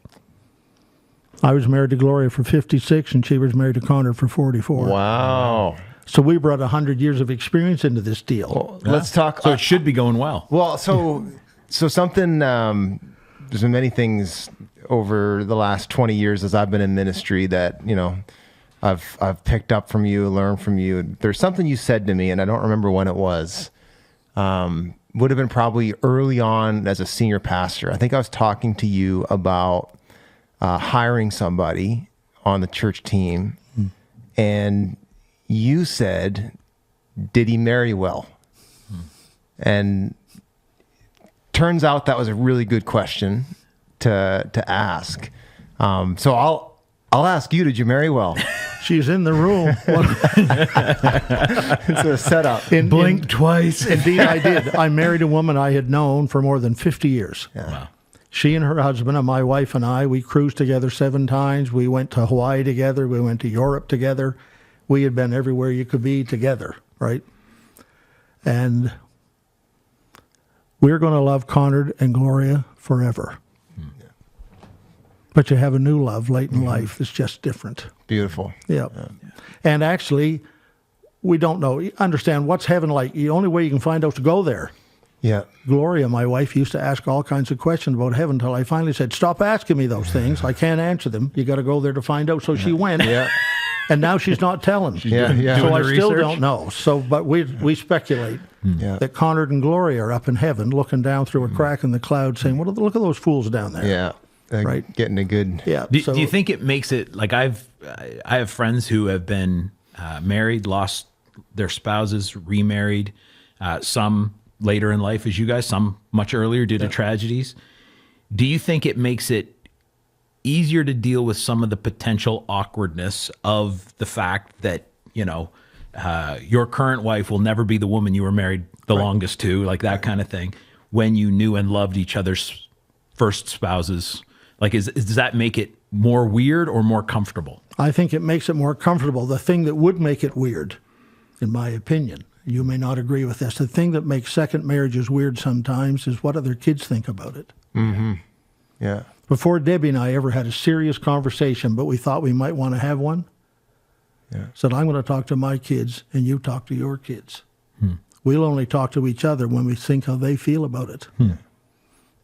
I was married to Gloria for 56, and she was married to Connor for 44. Wow. So we brought 100 years of experience into this deal. Well, let's talk. So it should be going well. Well, so something. There's been many things over the last 20 years as I've been in ministry that I've picked up from you, learned from you. There's something you said to me, and I don't remember when it was. Would have been probably early on as a senior pastor. I think I was talking to you about hiring somebody on the church team, and you said, "Did he marry well?" And turns out that was a really good question to ask. So I'll ask you, did you marry well? She's in the room. It's a setup. Blink twice. Indeed, I did. I married a woman I had known for more than 50 years. Wow. She and her husband and my wife and I, we cruised together 7 times. We went to Hawaii together. We went to Europe together. We had been everywhere you could be together, right? And we're going to love Connor and Gloria forever. But you have a new love late in life that's just different. Beautiful. Yeah. And actually, we don't know. Understand what's heaven like. The only way you can find out is to go there. Yeah. Gloria, my wife, used to ask all kinds of questions about heaven until I finally said, stop asking me those things. I can't answer them. You got to go there to find out. So she went. Yeah. And now she's not telling. Yeah. So I Doing the still research? don't know. So, but we speculate that Connor and Gloria are up in heaven looking down through a crack in the cloud saying, well, look at those fools down there. Yeah. Right. Getting a good. Yeah. Do so, you think it makes it like I have friends who have been married, lost their spouses, remarried, some later in life as you guys, some much earlier due to tragedies. Do you think it makes it easier to deal with some of the potential awkwardness of the fact that, your current wife will never be the woman you were married the longest to, like that kind of thing, when you knew and loved each other's first spouses? Like, does that make it more weird or more comfortable? I think it makes it more comfortable. The thing that would make it weird, in my opinion, you may not agree with this, the thing that makes second marriages weird sometimes is what other kids think about it. Mm-hmm. Yeah. Before Debbie and I ever had a serious conversation, but we thought we might want to have one, said, I'm going to talk to my kids and you talk to your kids. We'll only talk to each other when we think how they feel about it.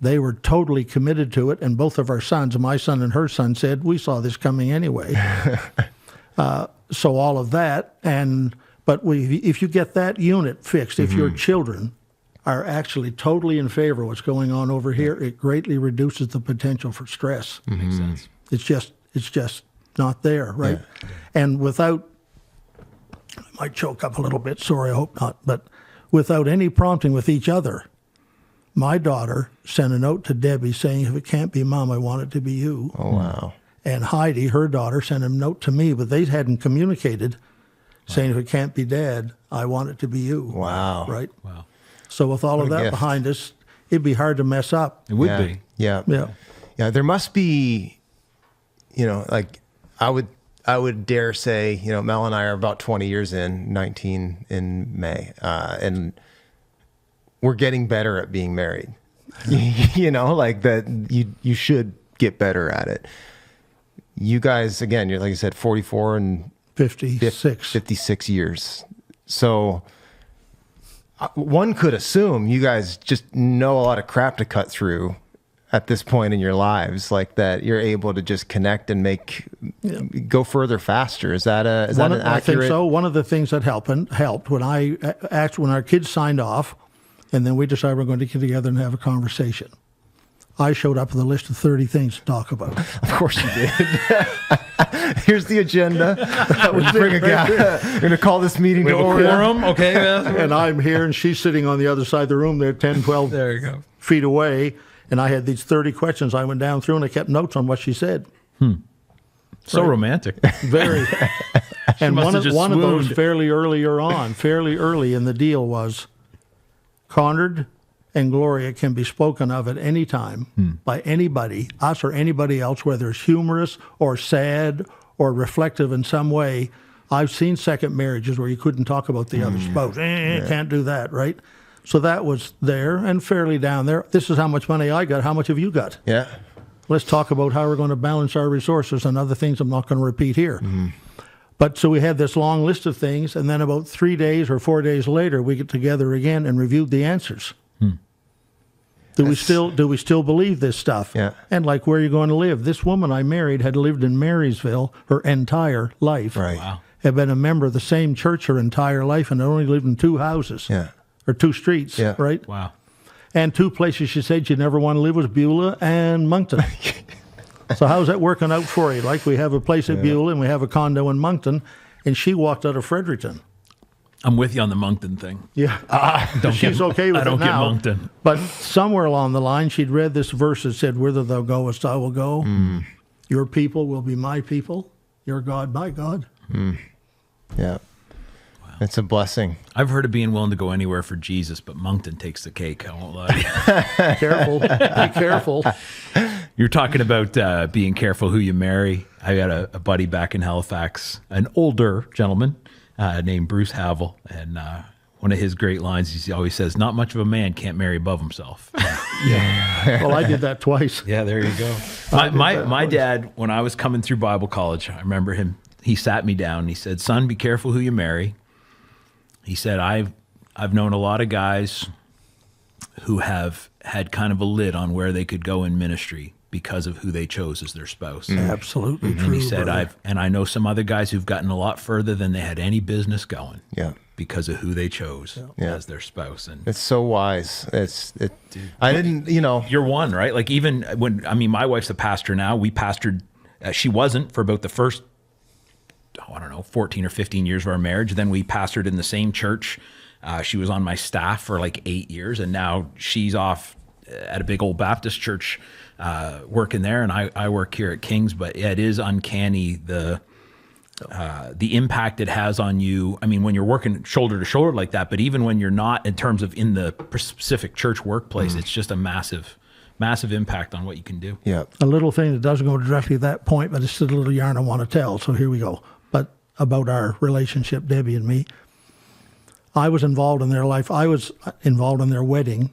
They were totally committed to it, and both of our sons, my son and her son, said, we saw this coming anyway. So all of that, but if you get that unit fixed, if your children are actually totally in favor of what's going on over here, it greatly reduces the potential for stress. Makes sense. It's just not there, right? Yeah. And without, I might choke up a little bit, sorry, I hope not, but without any prompting with each other, my daughter sent a note to Debbie saying, if it can't be Mom, I want it to be you. Oh, wow. And Heidi, her daughter, sent a note to me, but they hadn't communicated, saying, if it can't be Dad, I want it to be you. Wow. Right? Wow. So with all of What a that gift. behind us, it'd be hard to mess up. It would be. Yeah. Yeah. Yeah. There must be, like I would dare say, Mel and I are about 20 years in, 19 in May, and we're getting better at being married. Like that you should get better at it. You guys, again, you're like I said, 44 and 56 years. So one could assume you guys just know a lot of crap to cut through at this point in your lives, like that you're able to just connect and go further faster. Is that an accurate? I think so. One of the things that helped when when our kids signed off, and then we decided we're going to get together and have a conversation. I showed up with a list of 30 things to talk about. Of course you did. Here's the agenda. We're going to call this meeting to order. Quorum, okay. And I'm here, and she's sitting on the other side of the room there, 10, 12 There you go. feet away. And I had these 30 questions I went down through, and I kept notes on what she said. So romantic. Very. And must one have of just those swooned. fairly early in the deal was Conrad and Gloria can be spoken of at any time by anybody, us or anybody else, whether it's humorous or sad or reflective in some way. I've seen second marriages where you couldn't talk about the other spouse. Can't do that, right? So that was there and fairly down there. This is how much money I got. How much have you got? Yeah. Let's talk about how we're going to balance our resources and other things I'm not going to repeat here. But so we had this long list of things, and then about 3 days or 4 days later, we get together again and reviewed the answers. Do we still believe this stuff? Yeah. And like, where are you going to live? This woman I married had lived in Marysville her entire life. Right. Wow. Had been a member of the same church her entire life, and had only lived in 2 houses. Yeah. Or 2 streets. Yeah. Right. Wow. And 2 places she said she'd never want to live was Beulah and Moncton. So how's that working out for you? Like, we have a place at Beulah and we have a condo in Moncton, and she walked out of Fredericton. I'm with you on the Moncton thing. Yeah. She's okay with I don't it now. get Moncton. But somewhere along the line, she'd read this verse that said, "Whither thou goest, I will go. Your people will be my people. Your God, my God." Yeah. It's a blessing. I've heard of being willing to go anywhere for Jesus, but Moncton takes the cake. I won't lie. Careful. Be careful. You're talking about being careful who you marry. I got a buddy back in Halifax, an older gentleman named Bruce Havel, and one of his great lines, he always says, "Not much of a man can't marry above himself." Well, I did that twice. Yeah, there you go. My dad, when I was coming through Bible college, I remember him. He sat me down and he said, "Son, be careful who you marry." He said, I've known a lot of guys who have had kind of a lid on where they could go in ministry because of who they chose as their spouse. Absolutely true. And he said, brother. I know some other guys who've gotten a lot further than they had any business going. Yeah. Because of who they chose as their spouse. And It's so wise. I didn't, you're one, right? Like, even my wife's a pastor now. We pastored, she wasn't for about the first 14 or 15 years of our marriage. Then we pastored in the same church. She was on my staff for like 8 years, and now she's off at a big old Baptist church working there, and I work here at King's. But it is uncanny the impact it has on you. I mean, when you're working shoulder to shoulder like that, but even when you're not, in terms of in the specific church workplace, it's just a massive impact on what you can do. Yeah. A little thing that doesn't go directly to that point, but it's still a little yarn I want to tell. So here we go. But about our relationship, Debbie and me, I was involved in their life. I was involved in their wedding,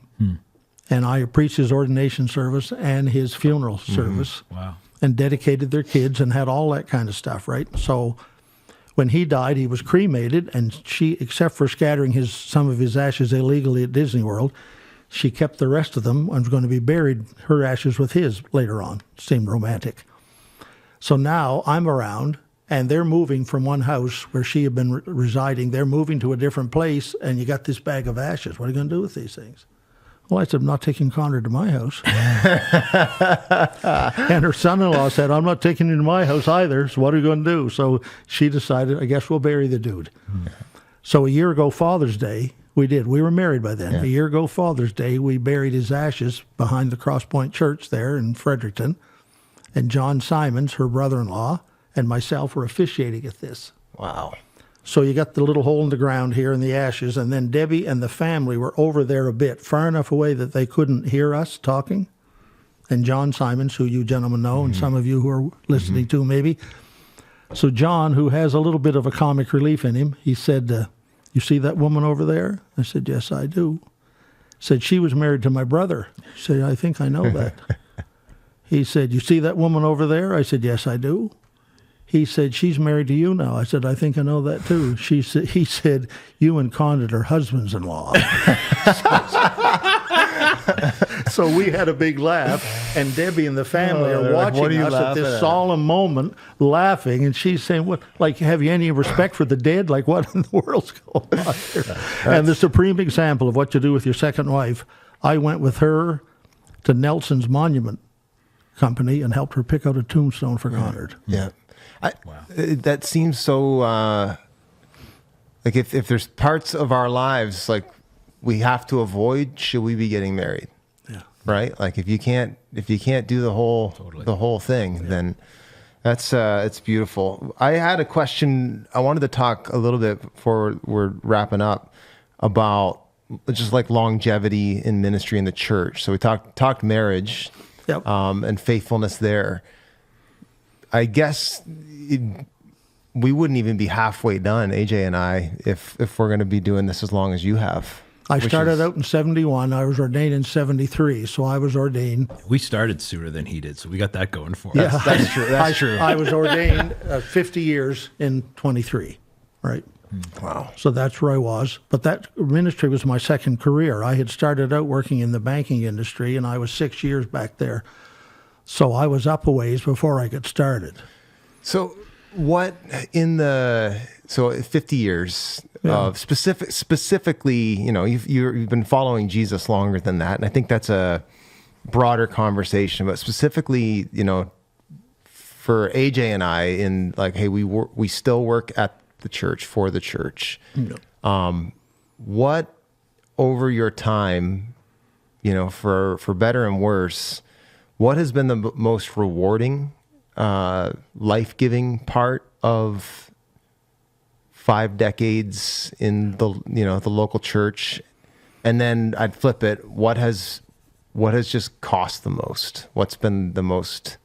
and I preached his ordination service and his funeral service. Wow. And dedicated their kids and had all that kind of stuff, right? So when he died, he was cremated, and she, except for scattering some of his ashes illegally at Disney World, she kept the rest of them and was going to be buried, her ashes with his later on. Seemed romantic. So now I'm around, and they're moving from one house where she had been residing. They're moving to a different place, and you got this bag of ashes. What are you going to do with these things? Well, I said, "I'm not taking Conrad to my house." And her son-in-law said, "I'm not taking him to my house either, so what are you going to do?" So she decided, I guess we'll bury the dude. So a year ago, Father's Day, we did. We were married by then. A year ago, Father's Day, we buried his ashes behind the Cross Point Church there in Fredericton. And John Simons, her brother-in-law, and myself were officiating at this. Wow. So you got the little hole in the ground here and the ashes, and then Debbie and the family were over there a bit, far enough away that they couldn't hear us talking. And John Simons, who you gentlemen know, and some of you who are listening to maybe. So John, who has a little bit of a comic relief in him, he said, you see that woman over there? I said, yes, I do. Said, she was married to my brother. I said, I think I know that. He said, you see that woman over there? I said, yes, I do. He said, she's married to you now. I said, I think I know that too. He said, you and Condit are husbands-in-law. So we had a big laugh, and Debbie and the family are watching us at this solemn moment, laughing, and she's saying, "What? Like, have you any respect for the dead? Like, what in the world's going on here?" And the supreme example of what to do with your second wife, I went with her to Nelson's Monument Company and helped her pick out a tombstone for Conrad. Yeah. That seems so, like if there's parts of our lives, like, we have to avoid, should we be getting married? Yeah. Right? Like, if you can't do the whole thing, then that's it's beautiful. I had a question. I wanted to talk a little bit before we're wrapping up about just like longevity in ministry in the church. So we talked marriage, Yep. And faithfulness there. I guess we wouldn't even be halfway done, AJ and I, if we're going to be doing this as long as you have. I started out in 71. I was ordained in 73, so I was ordained. We started sooner than he did, so we got that going for us. Yeah, That's true. That's true. I was ordained 50 years in 23, right? Wow. So that's where I was. But that ministry was my second career. I had started out working in the banking industry, and I was 6 years back there. So I was up a ways before I got started. So what so 50 years of specifically, you've been following Jesus longer than that. And I think that's a broader conversation, but specifically, for AJ and I in like, hey, we still work at the church for the church. Yeah. What over your time, for better and worse, what has been the most rewarding, life-giving part of 5 decades in the local church? And then I'd flip it. What has just cost the most? What's been the most?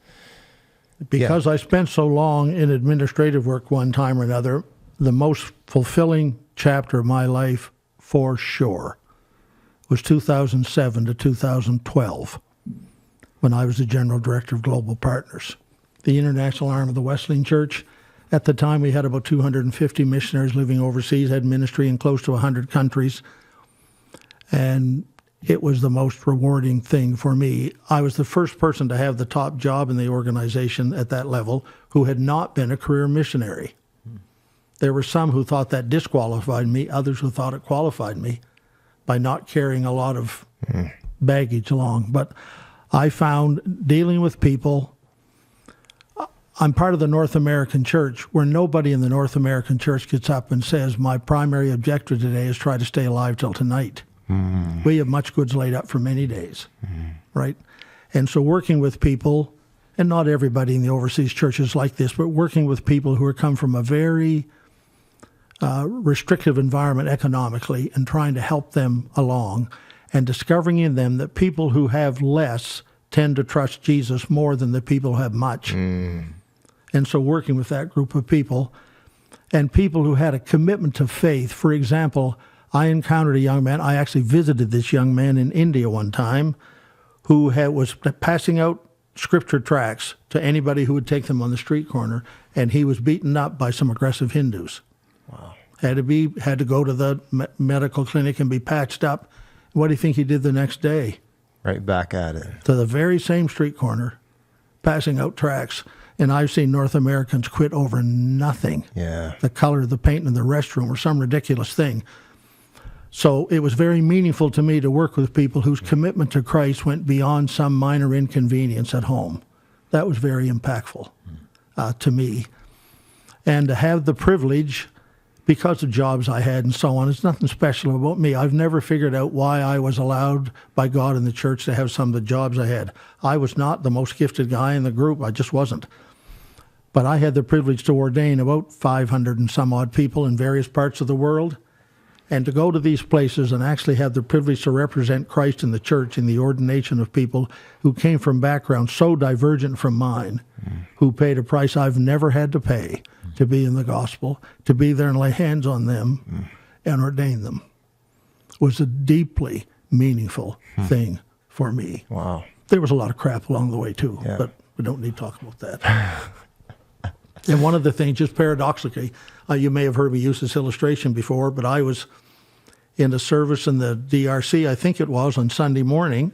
Because I spent so long in administrative work one time or another, the most fulfilling chapter of my life for sure was 2007 to 2012. When I was the general director of Global Partners, the international arm of the Wesleyan Church. At the time, we had about 250 missionaries living overseas, had ministry in close to 100 countries. And it was the most rewarding thing for me. I was the first person to have the top job in the organization at that level who had not been a career missionary. There were some who thought that disqualified me, others who thought it qualified me by not carrying a lot of baggage along. But I found dealing with people, I'm part of the North American church where nobody in the North American church gets up and says, my primary objective today is try to stay alive till tonight. We have much goods laid up for many days, right? And so working with people, and not everybody in the overseas church is like this, but working with people who are come from a very restrictive environment economically and trying to help them along, and discovering in them that people who have less tend to trust Jesus more than the people who have much. And so working with that group of people, and people who had a commitment to faith. For example, I encountered a young man, I actually visited this young man in India one time, who was passing out scripture tracts to anybody who would take them on the street corner, and he was beaten up by some aggressive Hindus. Wow. Had to go to the medical clinic and be patched up. What do you think he did the next day? Right back at it. To the very same street corner, passing out tracts. And I've seen North Americans quit over nothing. Yeah. The color of the paint in the restroom or some ridiculous thing. So it was very meaningful to me to work with people whose commitment to Christ went beyond some minor inconvenience at home. That was very impactful to me. And to have the privilege, because of jobs I had and so on, it's nothing special about me. I've never figured out why I was allowed by God in the church to have some of the jobs I had. I was not the most gifted guy in the group. I just wasn't. But I had the privilege to ordain about 500 and some odd people in various parts of the world. And to go to these places and actually have the privilege to represent Christ in the church in the ordination of people who came from backgrounds so divergent from mine, who paid a price I've never had to pay to be in the gospel, to be there and lay hands on them and ordain them, was a deeply meaningful thing for me. Wow. There was a lot of crap along the way too, but we don't need to talk about that. And one of the things, just paradoxically, you may have heard me use this illustration before, but I was in a service in the DRC, I think it was, on Sunday morning.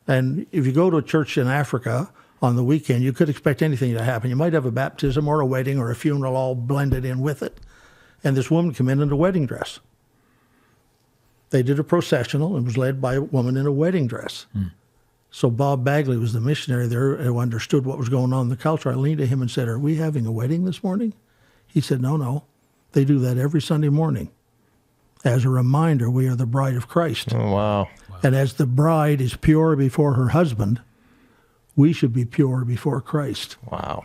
And if you go to a church in Africa on the weekend, you could expect anything to happen. You might have a baptism or a wedding or a funeral all blended in with it. And this woman came in a wedding dress. They did a processional and was led by a woman in a wedding dress. So Bob Bagley was the missionary there who understood what was going on in the culture. I leaned to him and said, "Are we having a wedding this morning?" He said, "No. They do that every Sunday morning. As a reminder, we are the bride of Christ." Oh, wow. And as the bride is pure before her husband, we should be pure before Christ. Wow.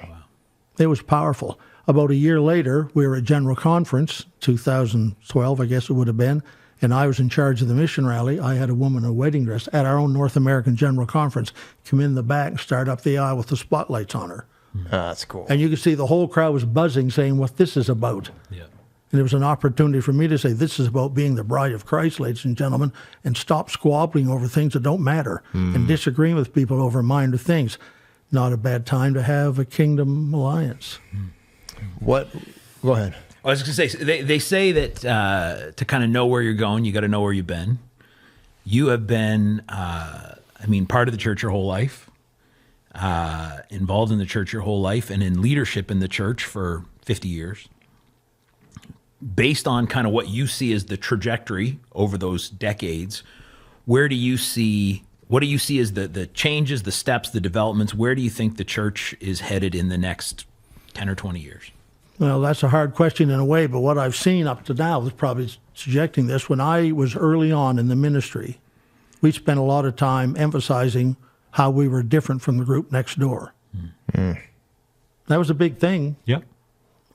It was powerful. About a year later, we were at General Conference, 2012, I guess it would have been, and I was in charge of the mission rally. I had a woman in a wedding dress at our own North American General Conference come in the back and start up the aisle with the spotlights on her. That's cool. And you could see the whole crowd was buzzing, saying what this is about. Yeah. And it was an opportunity for me to say, this is about being the bride of Christ, ladies and gentlemen, and stop squabbling over things that don't matter and disagreeing with people over minor things. Not a bad time to have a kingdom alliance. What? Go ahead. I was going to say, they say that to kind of know where you're going, you got to know where you've been. You have been, part of the church your whole life, involved in the church your whole life, and in leadership in the church for 50 years. Based on kind of what you see as the trajectory over those decades, what do you see as the changes, the steps, the developments? Where do you think the church is headed in the next 10 or 20 years? Well, that's a hard question in a way, but what I've seen up to now is probably suggesting this. When I was early on in the ministry, we spent a lot of time emphasizing how we were different from the group next door. That was a big thing. Yep.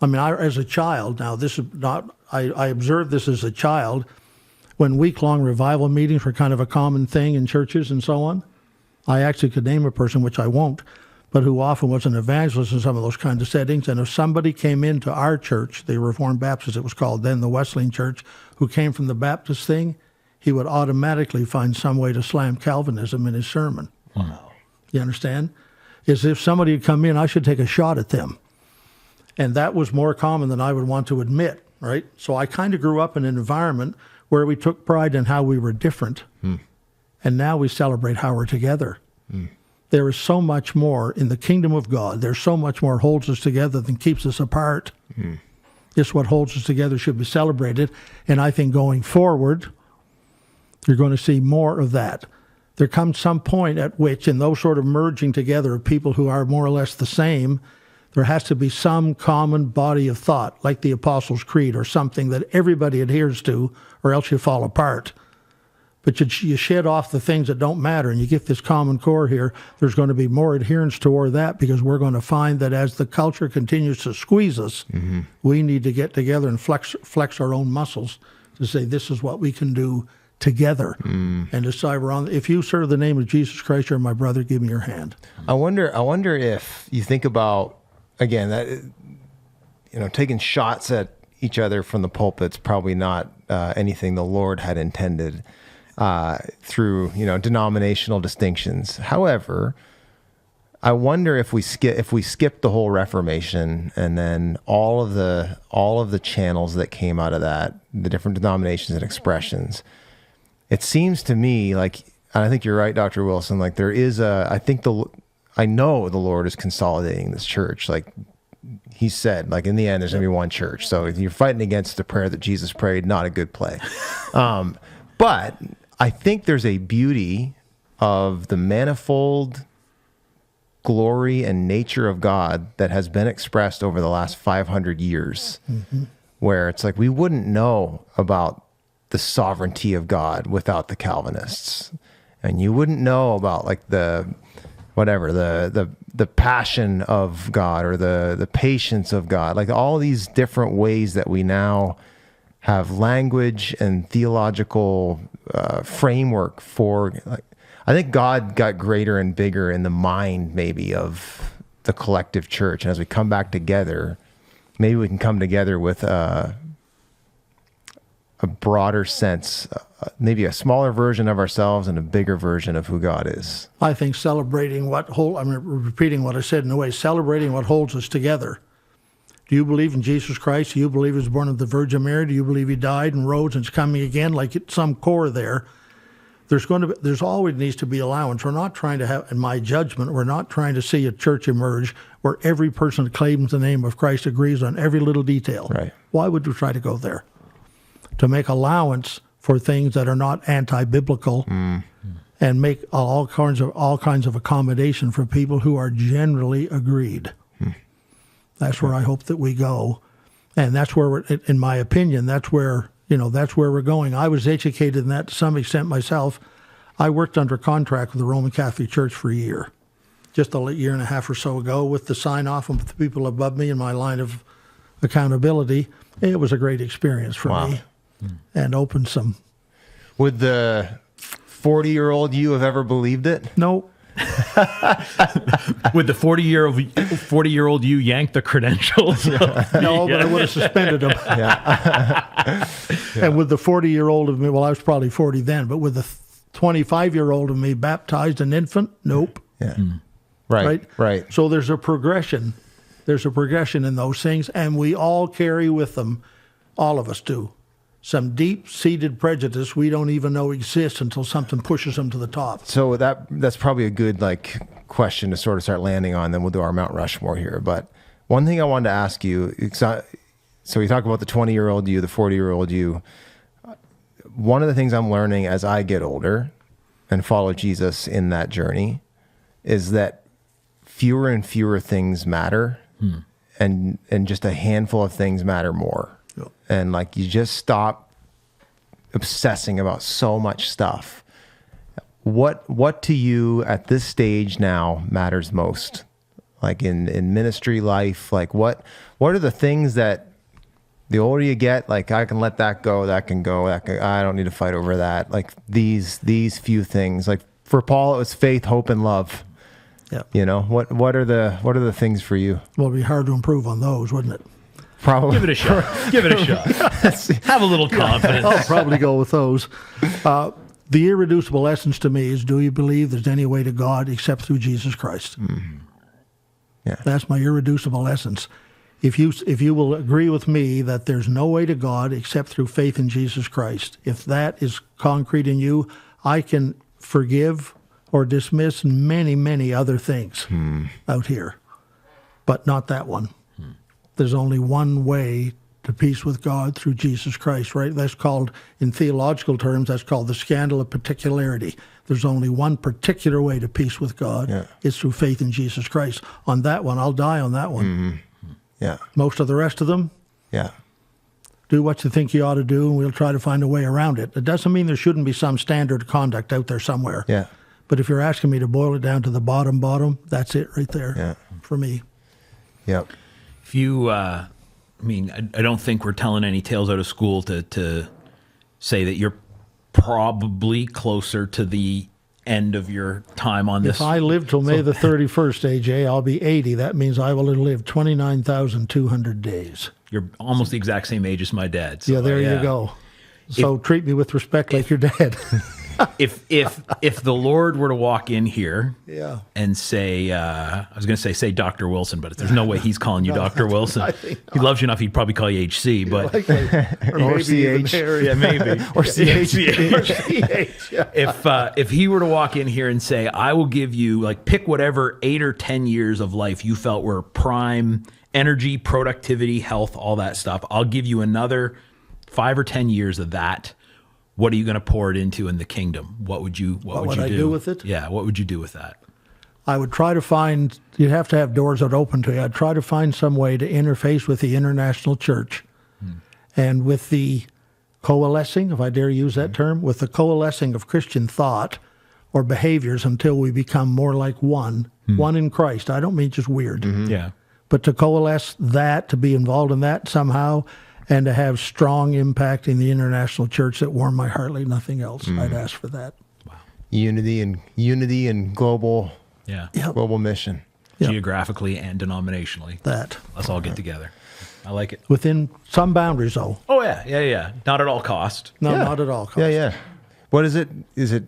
As a child, now this is not, I observed this as a child when week-long revival meetings were kind of a common thing in churches and so on. I actually could name a person, which I won't, but who often was an evangelist in some of those kinds of settings. And if somebody came into our church, the Reformed Baptist it was called then, the Wesleyan Church, who came from the Baptist thing, he would automatically find some way to slam Calvinism in his sermon. Wow. You understand? As if somebody had come in, I should take a shot at them. And that was more common than I would want to admit, right? So I kind of grew up in an environment where we took pride in how we were different. And now we celebrate how we're together. There is so much more in the kingdom of God. There's so much more holds us together than keeps us apart. Just what holds us together should be celebrated. And I think going forward, you're going to see more of that. There comes some point at which, in those sort of merging together of people who are more or less the same, there has to be some common body of thought, like the Apostles' Creed or something that everybody adheres to, or else you fall apart. But you shed off the things that don't matter, and you get this common core here. There's going to be more adherence toward that because we're going to find that as the culture continues to squeeze us, we need to get together and flex our own muscles to say this is what we can do together and decide we're on. If you serve the name of Jesus Christ, you're my brother, give me your hand. I wonder if you think about, again, that taking shots at each other from the pulpit's probably not anything the Lord had intended through denominational distinctions. However, I wonder if we skip the whole Reformation and then all of the channels that came out of that, the different denominations and expressions. It seems to me like, and I think you're right, Dr. Wilson. Like there is I know the Lord is consolidating this church. Like he said, like in the end, there's going to be one church. So if you're fighting against the prayer that Jesus prayed, not a good play. But I think there's a beauty of the manifold glory and nature of God that has been expressed over the last 500 years, where it's like we wouldn't know about the sovereignty of God without the Calvinists. And you wouldn't know about like whatever, the passion of God or the patience of God, like all these different ways that we now have language and theological framework for. Like, I think God got greater and bigger in the mind maybe of the collective church, and as we come back together, maybe we can come together with a broader sense, maybe a smaller version of ourselves and a bigger version of who God is. I think celebrating I'm repeating what I said in a way, celebrating what holds us together. Do you believe in Jesus Christ? Do you believe he was born of the Virgin Mary? Do you believe he died and rose and is coming again? Like at some core there, there's always needs to be allowance. We're not trying to have, in my judgment, we're not trying to see a church emerge where every person that claims the name of Christ agrees on every little detail. Right. Why would we try to go there? To make allowance for things that are not anti-biblical and make all kinds of accommodation for people who are generally agreed. That's where I hope that we go, and that's where in my opinion, that's where we're going. I was educated in that to some extent myself. I worked under contract with the Roman Catholic Church for a year, just a year and a half or so ago, with the sign off of the people above me in my line of accountability. It was a great experience for me, and opened some. Would the 40-year-old you have ever believed it? No. Would the 40-year-old you yank the credentials? No, but I would have suspended them. And with the 40-year-old of me, well, I was probably 40 then, but with the 25-year-old of me baptized an infant, nope. Yeah. Right. So there's a progression. There's a progression in those things, and we all carry with them, all of us do, some deep-seated prejudice we don't even know exists until something pushes them to the top. So that's probably a good question to sort of start landing on. Then we'll do our Mount Rushmore here. But one thing I wanted to ask you, so we talk about the 20-year-old you, the 40-year-old you. One of the things I'm learning as I get older and follow Jesus in that journey is that fewer and fewer things matter, and just a handful of things matter more. And you just stop obsessing about so much stuff. What to you at this stage now matters most? Like in ministry life, what are the things that the older you get, I can let that go, I don't need to fight over that. These few things. For Paul, it was faith, hope, and love. Yeah. What are the things for you? Well, it'd be hard to improve on those, wouldn't it? Probably. Give it a shot. Give it a shot. Have a little confidence. I'll probably go with those. The irreducible essence to me is, do you believe there's any way to God except through Jesus Christ? Mm-hmm. Yeah. That's my irreducible essence. If you will agree with me that there's no way to God except through faith in Jesus Christ, if that is concrete in you, I can forgive or dismiss many, many other things out here, but not that one. There's only one way to peace with God, through Jesus Christ, right? That's called, in theological terms, that's called the scandal of particularity. There's only one particular way to peace with God. Yeah. It's through faith in Jesus Christ. On that one, I'll die on that one. Mm-hmm. Yeah. Most of the rest of them, do what you think you ought to do, and we'll try to find a way around it. It doesn't mean there shouldn't be some standard conduct out there somewhere. Yeah. But if you're asking me to boil it down to the bottom, that's it right there for me. Yep. If you, I don't think we're telling any tales out of school to say that you're probably closer to the end of your time on this. If I live till May the 31st, AJ, I'll be 80. That means I will have lived 29,200 days. You're almost the exact same age as my dad. So, yeah, there you go. So treat me with respect like your dad. If the Lord were to walk in here and say, I was going to say Dr. Wilson, but there's no way he's calling you Dr. Wilson. He loves you enough, he'd probably call you HC, but or CH. Yeah, maybe. Or CH. If he were to walk in here and say, I will give you, pick whatever 8 or 10 years of life you felt were prime energy, productivity, health, all that stuff. I'll give you another 5 or 10 years of that. What are you going to pour it into in the kingdom? What would you do with it? Yeah, what would you do with that? I would try to find, you'd have to have doors that open to you. I'd try to find some way to interface with the international church and with the coalescing, if I dare use that term, with the coalescing of Christian thought or behaviors until we become more like one in Christ. I don't mean just weird. Yeah. But to coalesce that, to be involved in that somehow, and to have strong impact in the international church that warmed my heart like nothing else, I'd ask for that. Unity and global global mission. Yep. Geographically and denominationally. That. Let's all get together. I like it. Within some boundaries, though. Oh, yeah. Not at all cost. No, Yeah. not at all. Cost. Yeah. What is it? Is it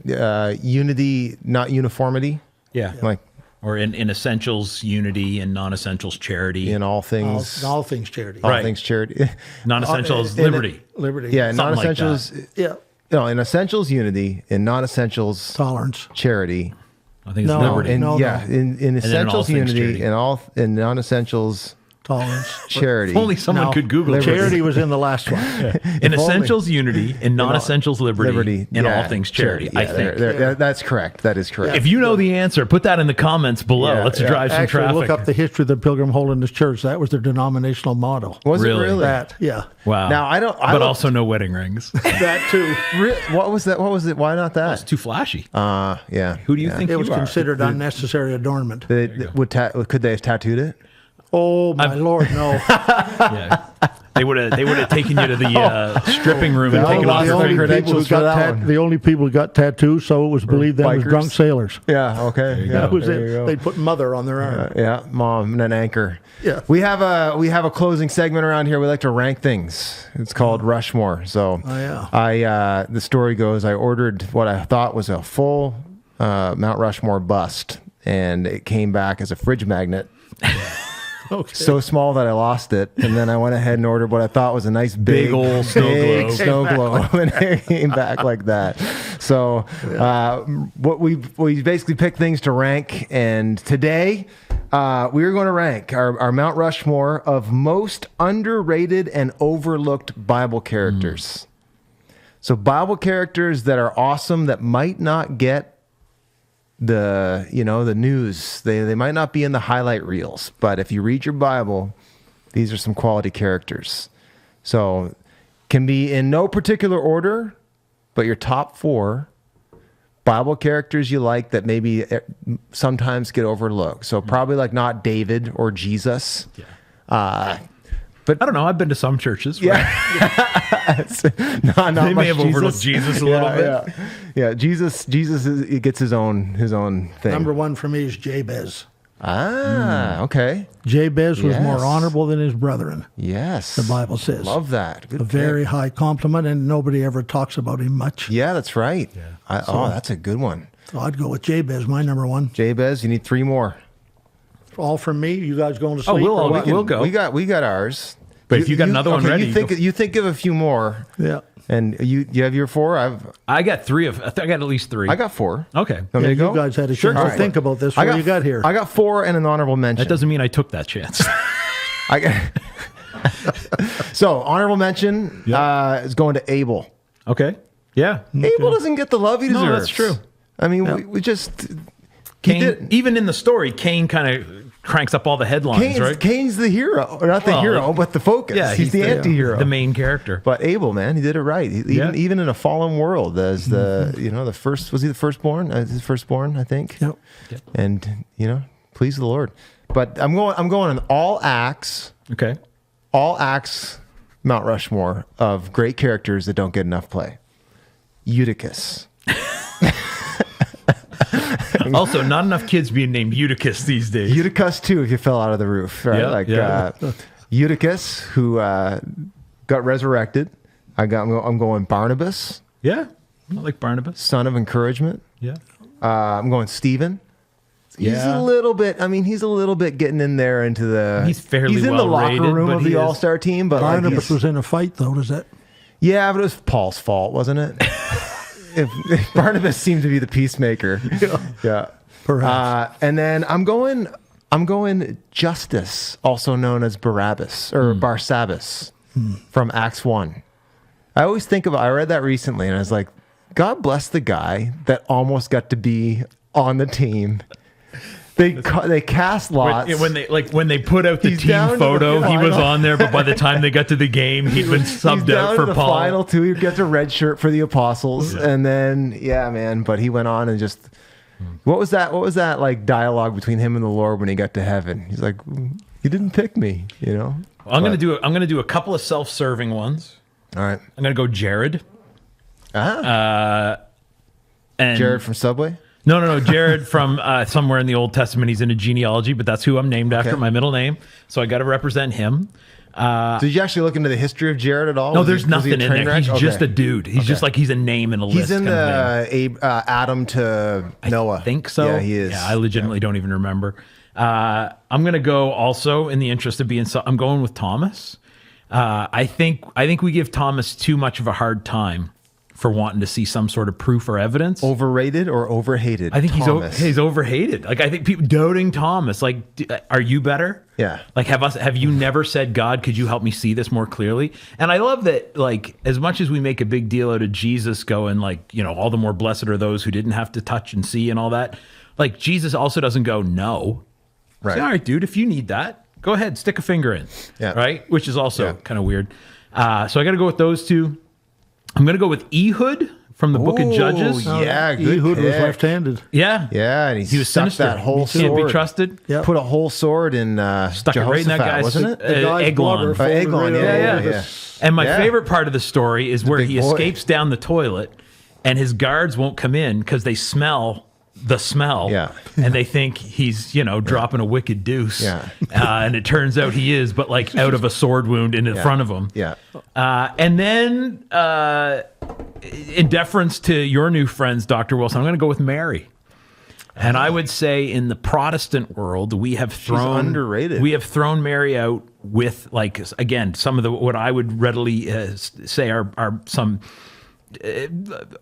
unity, not uniformity? Yeah. Like Or in essentials, unity, and non-essentials, charity. in all things, All things charity. all Right. things charity. Non-essentials, in- liberty. Liberty. Yeah, in Something like non-essentials. Yeah. No, in essentials, unity. In non-essentials, Tolerance. charity. I think it's No, liberty. And No, yeah, no. in in all essentials, things unity. charity. In non-essentials, Tolerance. charity. If only someone No, could Google it. Charity was in the last one. In essentials, unity. In non-essentials, liberty. In yeah, all things, charity. I Yeah, think. that's correct. That is correct. If you know the answer, put that in the comments below. Yeah, Let's yeah. drive some Actually, traffic. look up the history of the Pilgrim Holiness Church. That was their denominational motto. Was Really? it really? That, yeah. Wow. Now, I don't- But also no wedding rings. That too. What was that? What was it? Why not It's that? too flashy. Yeah. Who do you think It you was are? considered unnecessary adornment. Could they have tattooed it? Oh, my Lord, no. Yeah. They would have taken you to the stripping room and taken off the, your only finger. people who got the only people who got tattoos, so it was believed them as bikers? drunk sailors. Yeah. Okay. Yeah. That was there you it. go. They'd put mother on their arm. Yeah, mom and an anchor. Yeah. We have a closing segment around here. We like to rank things. It's called Oh, Rushmore. So yeah. the story goes, I ordered what I thought was a full Mount Rushmore bust, and it came back as a fridge magnet. Okay. So small that I lost it, and then I went ahead and ordered what I thought was a nice big old snow globe. snow globe, and it came back like that. So what we basically picked things to rank, and today we are going to rank our Mount Rushmore of most underrated and overlooked Bible characters. So Bible characters that are awesome that might not get the news. They might not be in the highlight reels, but if you read your Bible, these are some quality characters. So can be in no particular order, but your top 4 Bible characters you like that maybe sometimes get overlooked. So probably like not David or Jesus. But I don't know. I've been to some churches. Where not they may much have overlooked Jesus a little bit. Yeah. Jesus gets his own thing. Number one for me is Jabez. Okay. Jabez was Yes. more honorable than his brethren. Yes. The Bible says. Love that. Good A pick. very high compliment, and nobody ever talks about him much. Yeah, that's right. That's a good one. So I'd go with Jabez, my number one. Jabez, you need 3 more. All from me. You guys going to Oh, sleep? we'll or all- what? we'll go. We got ours. But if you got another one ready, you think of a few more. Yeah. And you have your 4. I got 3 of. I got at least 3. I got 4. Okay. Want Yeah, me to you go? guys had a Sure. chance All to right. think about this. What do you got here? I got 4 and an honorable mention. That doesn't mean I took that chance. So honorable mention is going to Abel. Okay. Yeah. Abel doesn't get the love he deserves. No, that's true. I mean, we just Cain, even in the story, Cain kind of cranks up all the headlines, right? Cain's the hero, or not the Well, hero, but the focus. Yeah, he's the anti-hero, the main character. But Abel, man, he did it right. Even in a fallen world, as the first, was he the firstborn? His firstborn, I think. Yep. And please the Lord. But I'm going in all acts. Okay. All acts, Mount Rushmore of great characters that don't get enough play. Eutychus. Also, not enough kids being named Eutychus these days. Eutychus too, if you fell out of the roof, right? Eutychus, who got resurrected. I'm going Barnabas. Yeah, I like Barnabas. Son of encouragement. Yeah. I'm going Stephen. He's a little bit. I mean, he's a little bit getting in there into the. He's fairly He's in the locker well-rated, room but of he the is- All-Star team, but Barnabas was in a fight, though. Does that? Yeah, but it was Paul's fault, wasn't it? if Barnabas seemed to be the peacemaker. Yeah. Perhaps. And then I'm going Justice, also known as Barabbas or Barsabbas from Acts 1. I always think about. I read that recently, and I was like, God bless the guy that almost got to be on the team. They cast lots. When they put out the He's team down to the photo, he was final. on there, but by the time they got to the game, he'd been He's subbed down out to for the Paul. final two. He gets a red shirt for the Apostles, and then but he went on and just. What was that? What was that like dialogue between him and the Lord when he got to heaven? He's like, "You didn't pick me," you know. Well, I'm gonna do a couple of self-serving ones. All right. I'm gonna go Jared. And Jared from Subway. No. Jared from somewhere in the Old Testament. He's into genealogy, but that's who I'm named after, my middle name. So I got to represent him. Did you actually look into the history of Jared at all? No, there's nothing in there. He's just a dude. He's just like, he's a name in a list. He's in the Adam to Noah. I think so. Yeah, he is. Yeah, I legitimately don't even remember. I'm going to go also in the interest of being, I'm going with Thomas. I think we give Thomas too much of a hard time for wanting to see some sort of proof or evidence. Overrated or overhated? I think Thomas. he's overhated. Like, I think people doting Thomas. Like, are you better? Yeah. Like, have you never said, God, could you help me see this more clearly? And I love that, like, as much as we make a big deal out of Jesus going, like, you know, all the more blessed are those who didn't have to touch and see and all that. Like, Jesus also doesn't go, no. Right. Say, all right, dude, if you need that, go ahead, stick a finger in. Yeah. Right? Which is also kind of weird. So I got to go with those two. I'm going to go with Ehud from the Book of Judges. Yeah, good Ehud was pick. left-handed. Yeah. Yeah, and He was stuck sinister. that whole He can't be sword. trusted. Yep. Put a whole sword in Stuck it right in that Jehoshaphat, guy's wasn't it? The guy's Eglon. blubber folded Eglon, right yeah, over yeah. his- And my Yeah. favorite part of the story is where big he boy. escapes down the toilet and his guards won't come in because they smell the smell. Yeah. And they think he's, dropping a wicked deuce. Yeah. And it turns out he is, but like out of a sword wound in front of him. Yeah. And then in deference to your new friends, Dr. Wilson, I'm going to go with Mary. And I would say in the Protestant world, we have thrown underrated. We have thrown Mary out with, like, again, some of the what I would readily say are some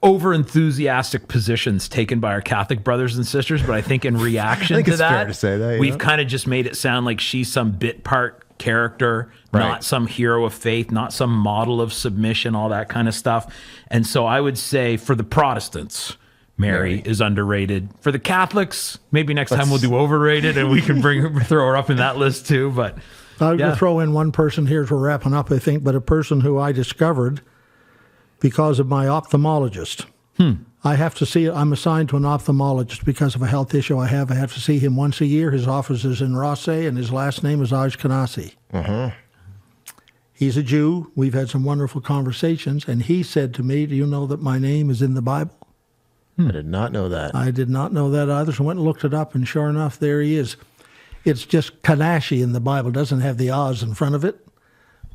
over enthusiastic positions taken by our Catholic brothers and sisters. But I think in reaction think to it's that, fair to say that, we've yeah. kind of just made it sound like she's some bit part character, Right. not some hero of faith, not some model of submission, all that kind of stuff. And so I would say for the Protestants, Mary is underrated. For the Catholics, maybe next time we'll do overrated and we can throw her up in that list too. But I'm going to throw in one person here as we're wrapping up, I think, but a person who I discovered because of my ophthalmologist. I have to see, I'm assigned to an ophthalmologist because of a health issue I have. I have to see him once a year. His office is in Rossay, and his last name is Ashkenazi. He's a Jew. We've had some wonderful conversations, and he said to me, do you know that my name is in the Bible? I did not know that. I did not know that either, so I went and looked it up, and sure enough, there he is. It's just Kanashi in the Bible. It doesn't have the Oz in front of it.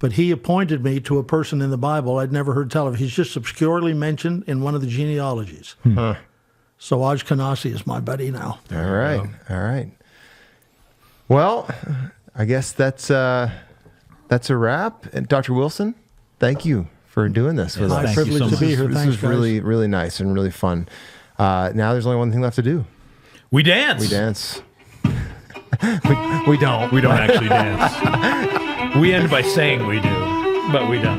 But he appointed me to a person in the Bible I'd never heard tell of. He's just obscurely mentioned in one of the genealogies. So Ashkenazi is my buddy now. All right. All right. Well, I guess that's a wrap. And Dr. Wilson, thank you for doing this with us. My privilege to be here. This Thanks, is guys. really, really nice and really fun. Now there's only one thing left to do. we dance. We dance. we don't. We don't actually dance. We end by saying we do, but we don't.